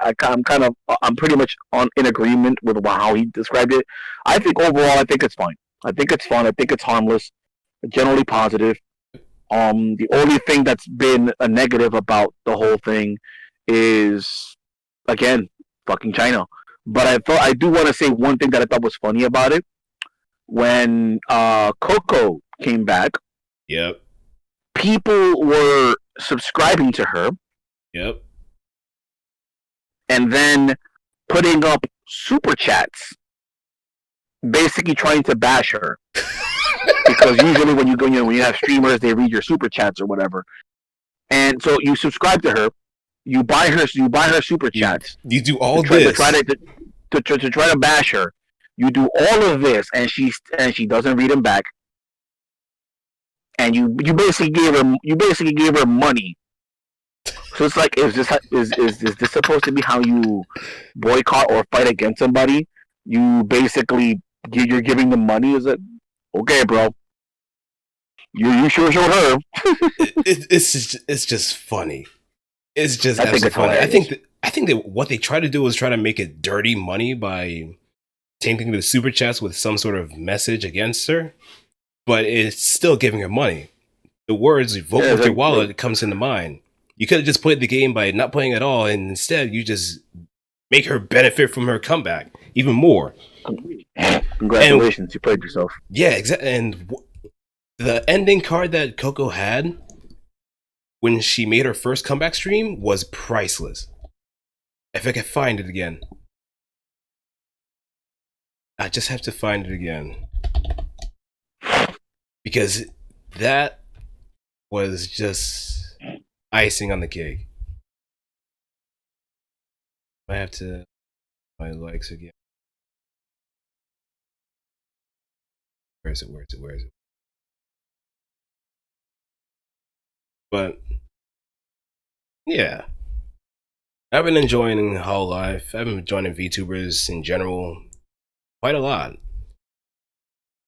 I'm pretty much in agreement with how he described it. I think overall, I think it's fine. I think it's fun. I think it's harmless, generally positive. The only thing that's been a negative about the whole thing is, again, fucking China. But I do want to say one thing that I thought was funny about it. When Coco came back, Yep. people were subscribing to her Yep. and then putting up super chats, basically trying to bash her. Because usually when you have streamers, they read your super chats or whatever. And so you subscribe to her, you buy her super chats. You do all this this to try to bash her. You do all of this, and she doesn't read them back. And you basically gave her money. So it's like, is this supposed to be how you boycott or fight against somebody? You basically you're giving them money. Is it okay, bro? You sure showed her. it's just funny. It's just I think absolutely it's funny. hilarious. I think that what they try to do is try to make it dirty money by tainting the super chats with some sort of message against her, but it's still giving her money. The words "vote with your wallet" comes into mind. You could have just played the game by not playing at all, and instead you just make her benefit from her comeback even more. Congratulations, you played yourself. Yeah, exactly. And the ending card that Coco had when she made her first comeback stream was priceless. If I can find it again. I just have to find it again. Because that was just icing on the cake. I have to my likes again. Where is it? But yeah. I've been enjoying Hollow Life. I've been enjoying VTubers in general quite a lot.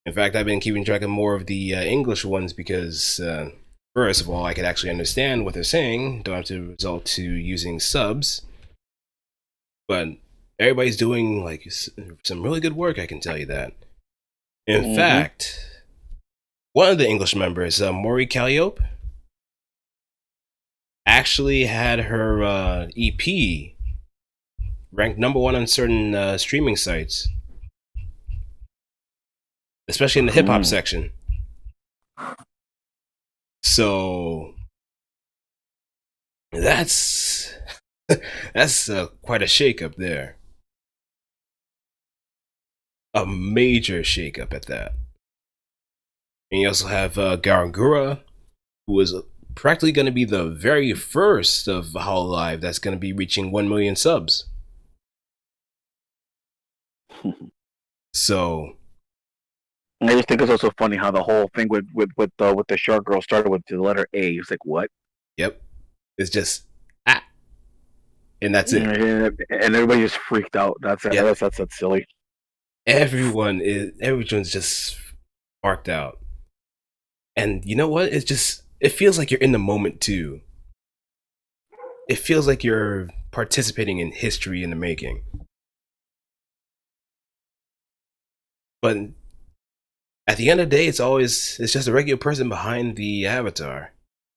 In fact, I've been keeping track of more of the English ones because, first of all, I could actually understand what they're saying. Don't have to resort to using subs. But everybody's doing like some really good work, I can tell you that. In fact, one of the English members, Maury Calliope, actually had her EP ranked #1 on certain streaming sites, especially in the hip hop section. So that's quite a shakeup there. A major shakeup at that. And you also have Garangura, who is practically going to be the very first of Hololive that's going to be reaching 1 million subs. So I just think it's also funny how the whole thing with the shark girl started with the letter A. It's like, what? Yep, it's just and that's it. And everybody just freaked out. That's silly. Everyone's just marked out. And you know what? It feels like you're in the moment too. It feels like you're participating in history in the making. But at the end of the day, it's just a regular person behind the avatar.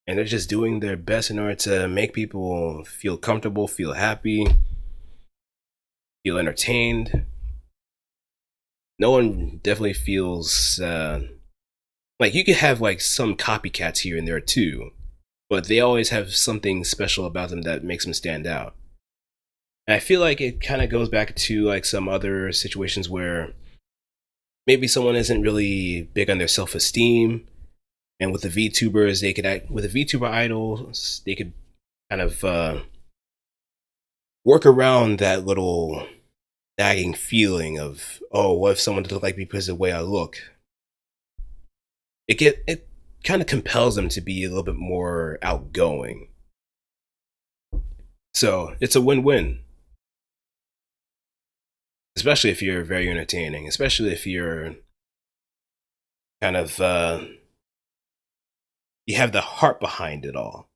And they're just doing their best in order to make people feel comfortable, feel happy, feel entertained. No one definitely feels like you could have like some copycats here and there too, but they always have something special about them that makes them stand out. And I feel like it kind of goes back to like some other situations where maybe someone isn't really big on their self-esteem, and with the VTubers, they could act with the VTuber idols, they could kind of work around that little nagging feeling of, oh, what if someone doesn't like me because of the way I look? It kind of compels them to be a little bit more outgoing. So it's a win-win. Especially if you're very entertaining, especially if you're kind of you have the heart behind it all.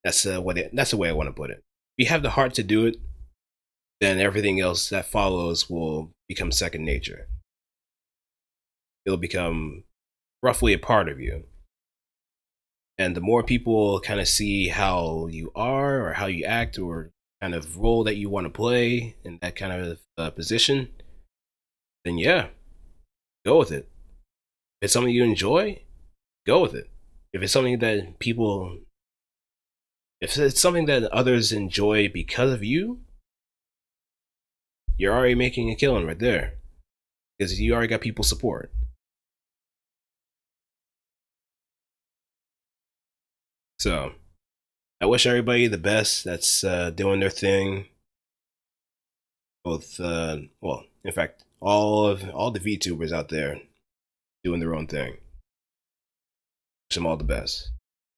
That's the way I want to put it. If you have the heart to do it, then everything else that follows will become second nature. It'll become roughly a part of you. And the more people kind of see how you are or how you act or kind of role that you want to play in that kind of position, then yeah, go with it. If it's something you enjoy, go with it. If it's something that if it's something that others enjoy because of you, you're already making a killing right there. Because you already got people support. So, I wish everybody the best that's doing their thing. Both, well, in fact, all the VTubers out there doing their own thing. Wish them all the best.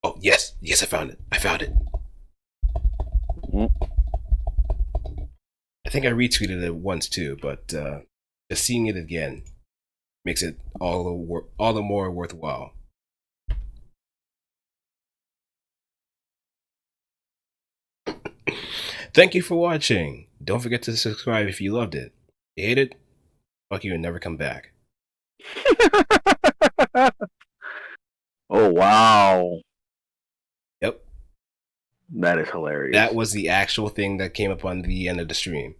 Oh, yes, I found it. I think I retweeted it once too, but just seeing it again makes it all the more worthwhile. Thank you for watching. Don't forget to subscribe if you loved it. If you hate it, fuck you and never come back. Oh, wow. Yep. That is hilarious. That was the actual thing that came up on the end of the stream.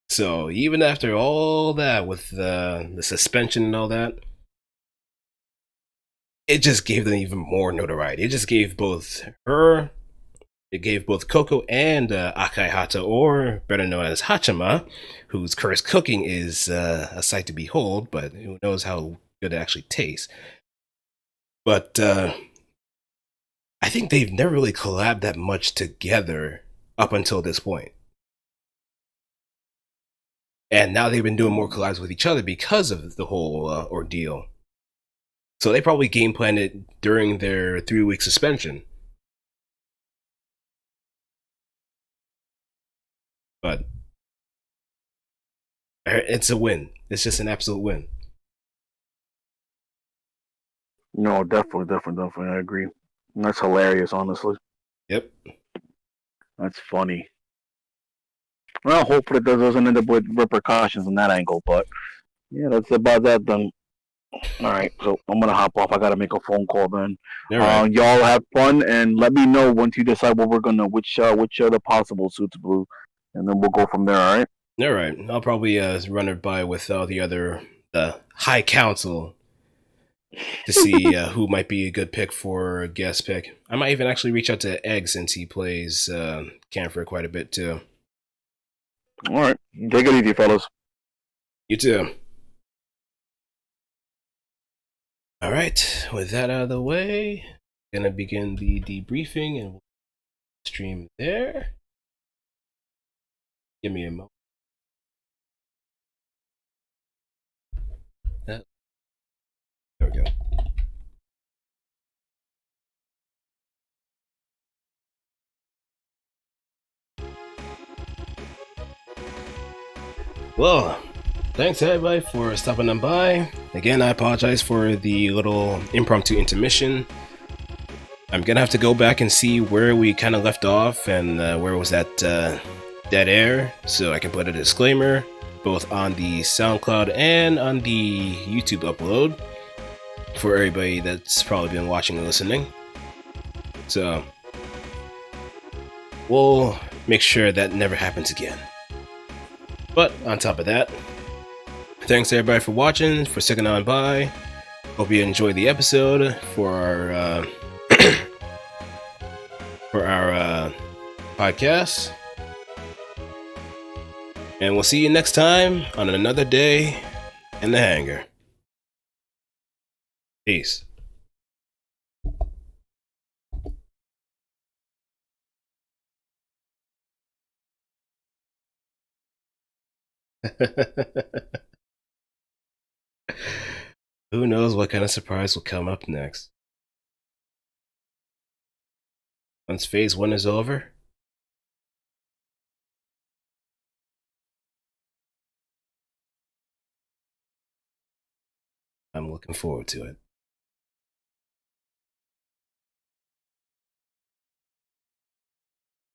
So even after all that with the suspension and all that, it just gave them even more notoriety. It just gave both her, it gave both Coco and Akai Hata, or better known as Hachima, whose cursed cooking is a sight to behold, but who knows how good it actually tastes. But I think they've never really collabed that much together up until this point. And now they've been doing more collabs with each other because of the whole ordeal. So they probably game planned it during their 3-week suspension. But It's a win. It's just an absolute win. No, definitely. I agree. And that's hilarious, honestly. Yep. That's funny. Well, hopefully that doesn't end up with repercussions in that angle, but yeah, that's about that then. All right, so I'm gonna hop off. I gotta make a phone call then. All right. Y'all have fun and let me know once you decide what we're gonna which are the possible suits, Blue, and then we'll go from there. All right. All right. I'll probably run it by with all the other High Council to see who might be a good pick for a guest pick. I might even actually reach out to Egg since he plays Camphor quite a bit too. All right. Take it easy, fellas. You too. All right. With that out of the way, gonna begin the debriefing and we'll stream there. Give me a moment. There we go. Well, thanks everybody for stopping on by. Again, I apologize for the little impromptu intermission. I'm gonna have to go back and see where we kind of left off and where was that dead air, so I can put a disclaimer both on the SoundCloud and on the YouTube upload for everybody that's probably been watching and listening. So we'll make sure that never happens again. But on top of that, thanks everybody for watching, for sticking on by. Hope you enjoyed the episode for our podcast. And we'll see you next time on another day in the hangar. Peace. Who knows what kind of surprise will come up next? Once phase 1 is over, I'm looking forward to it.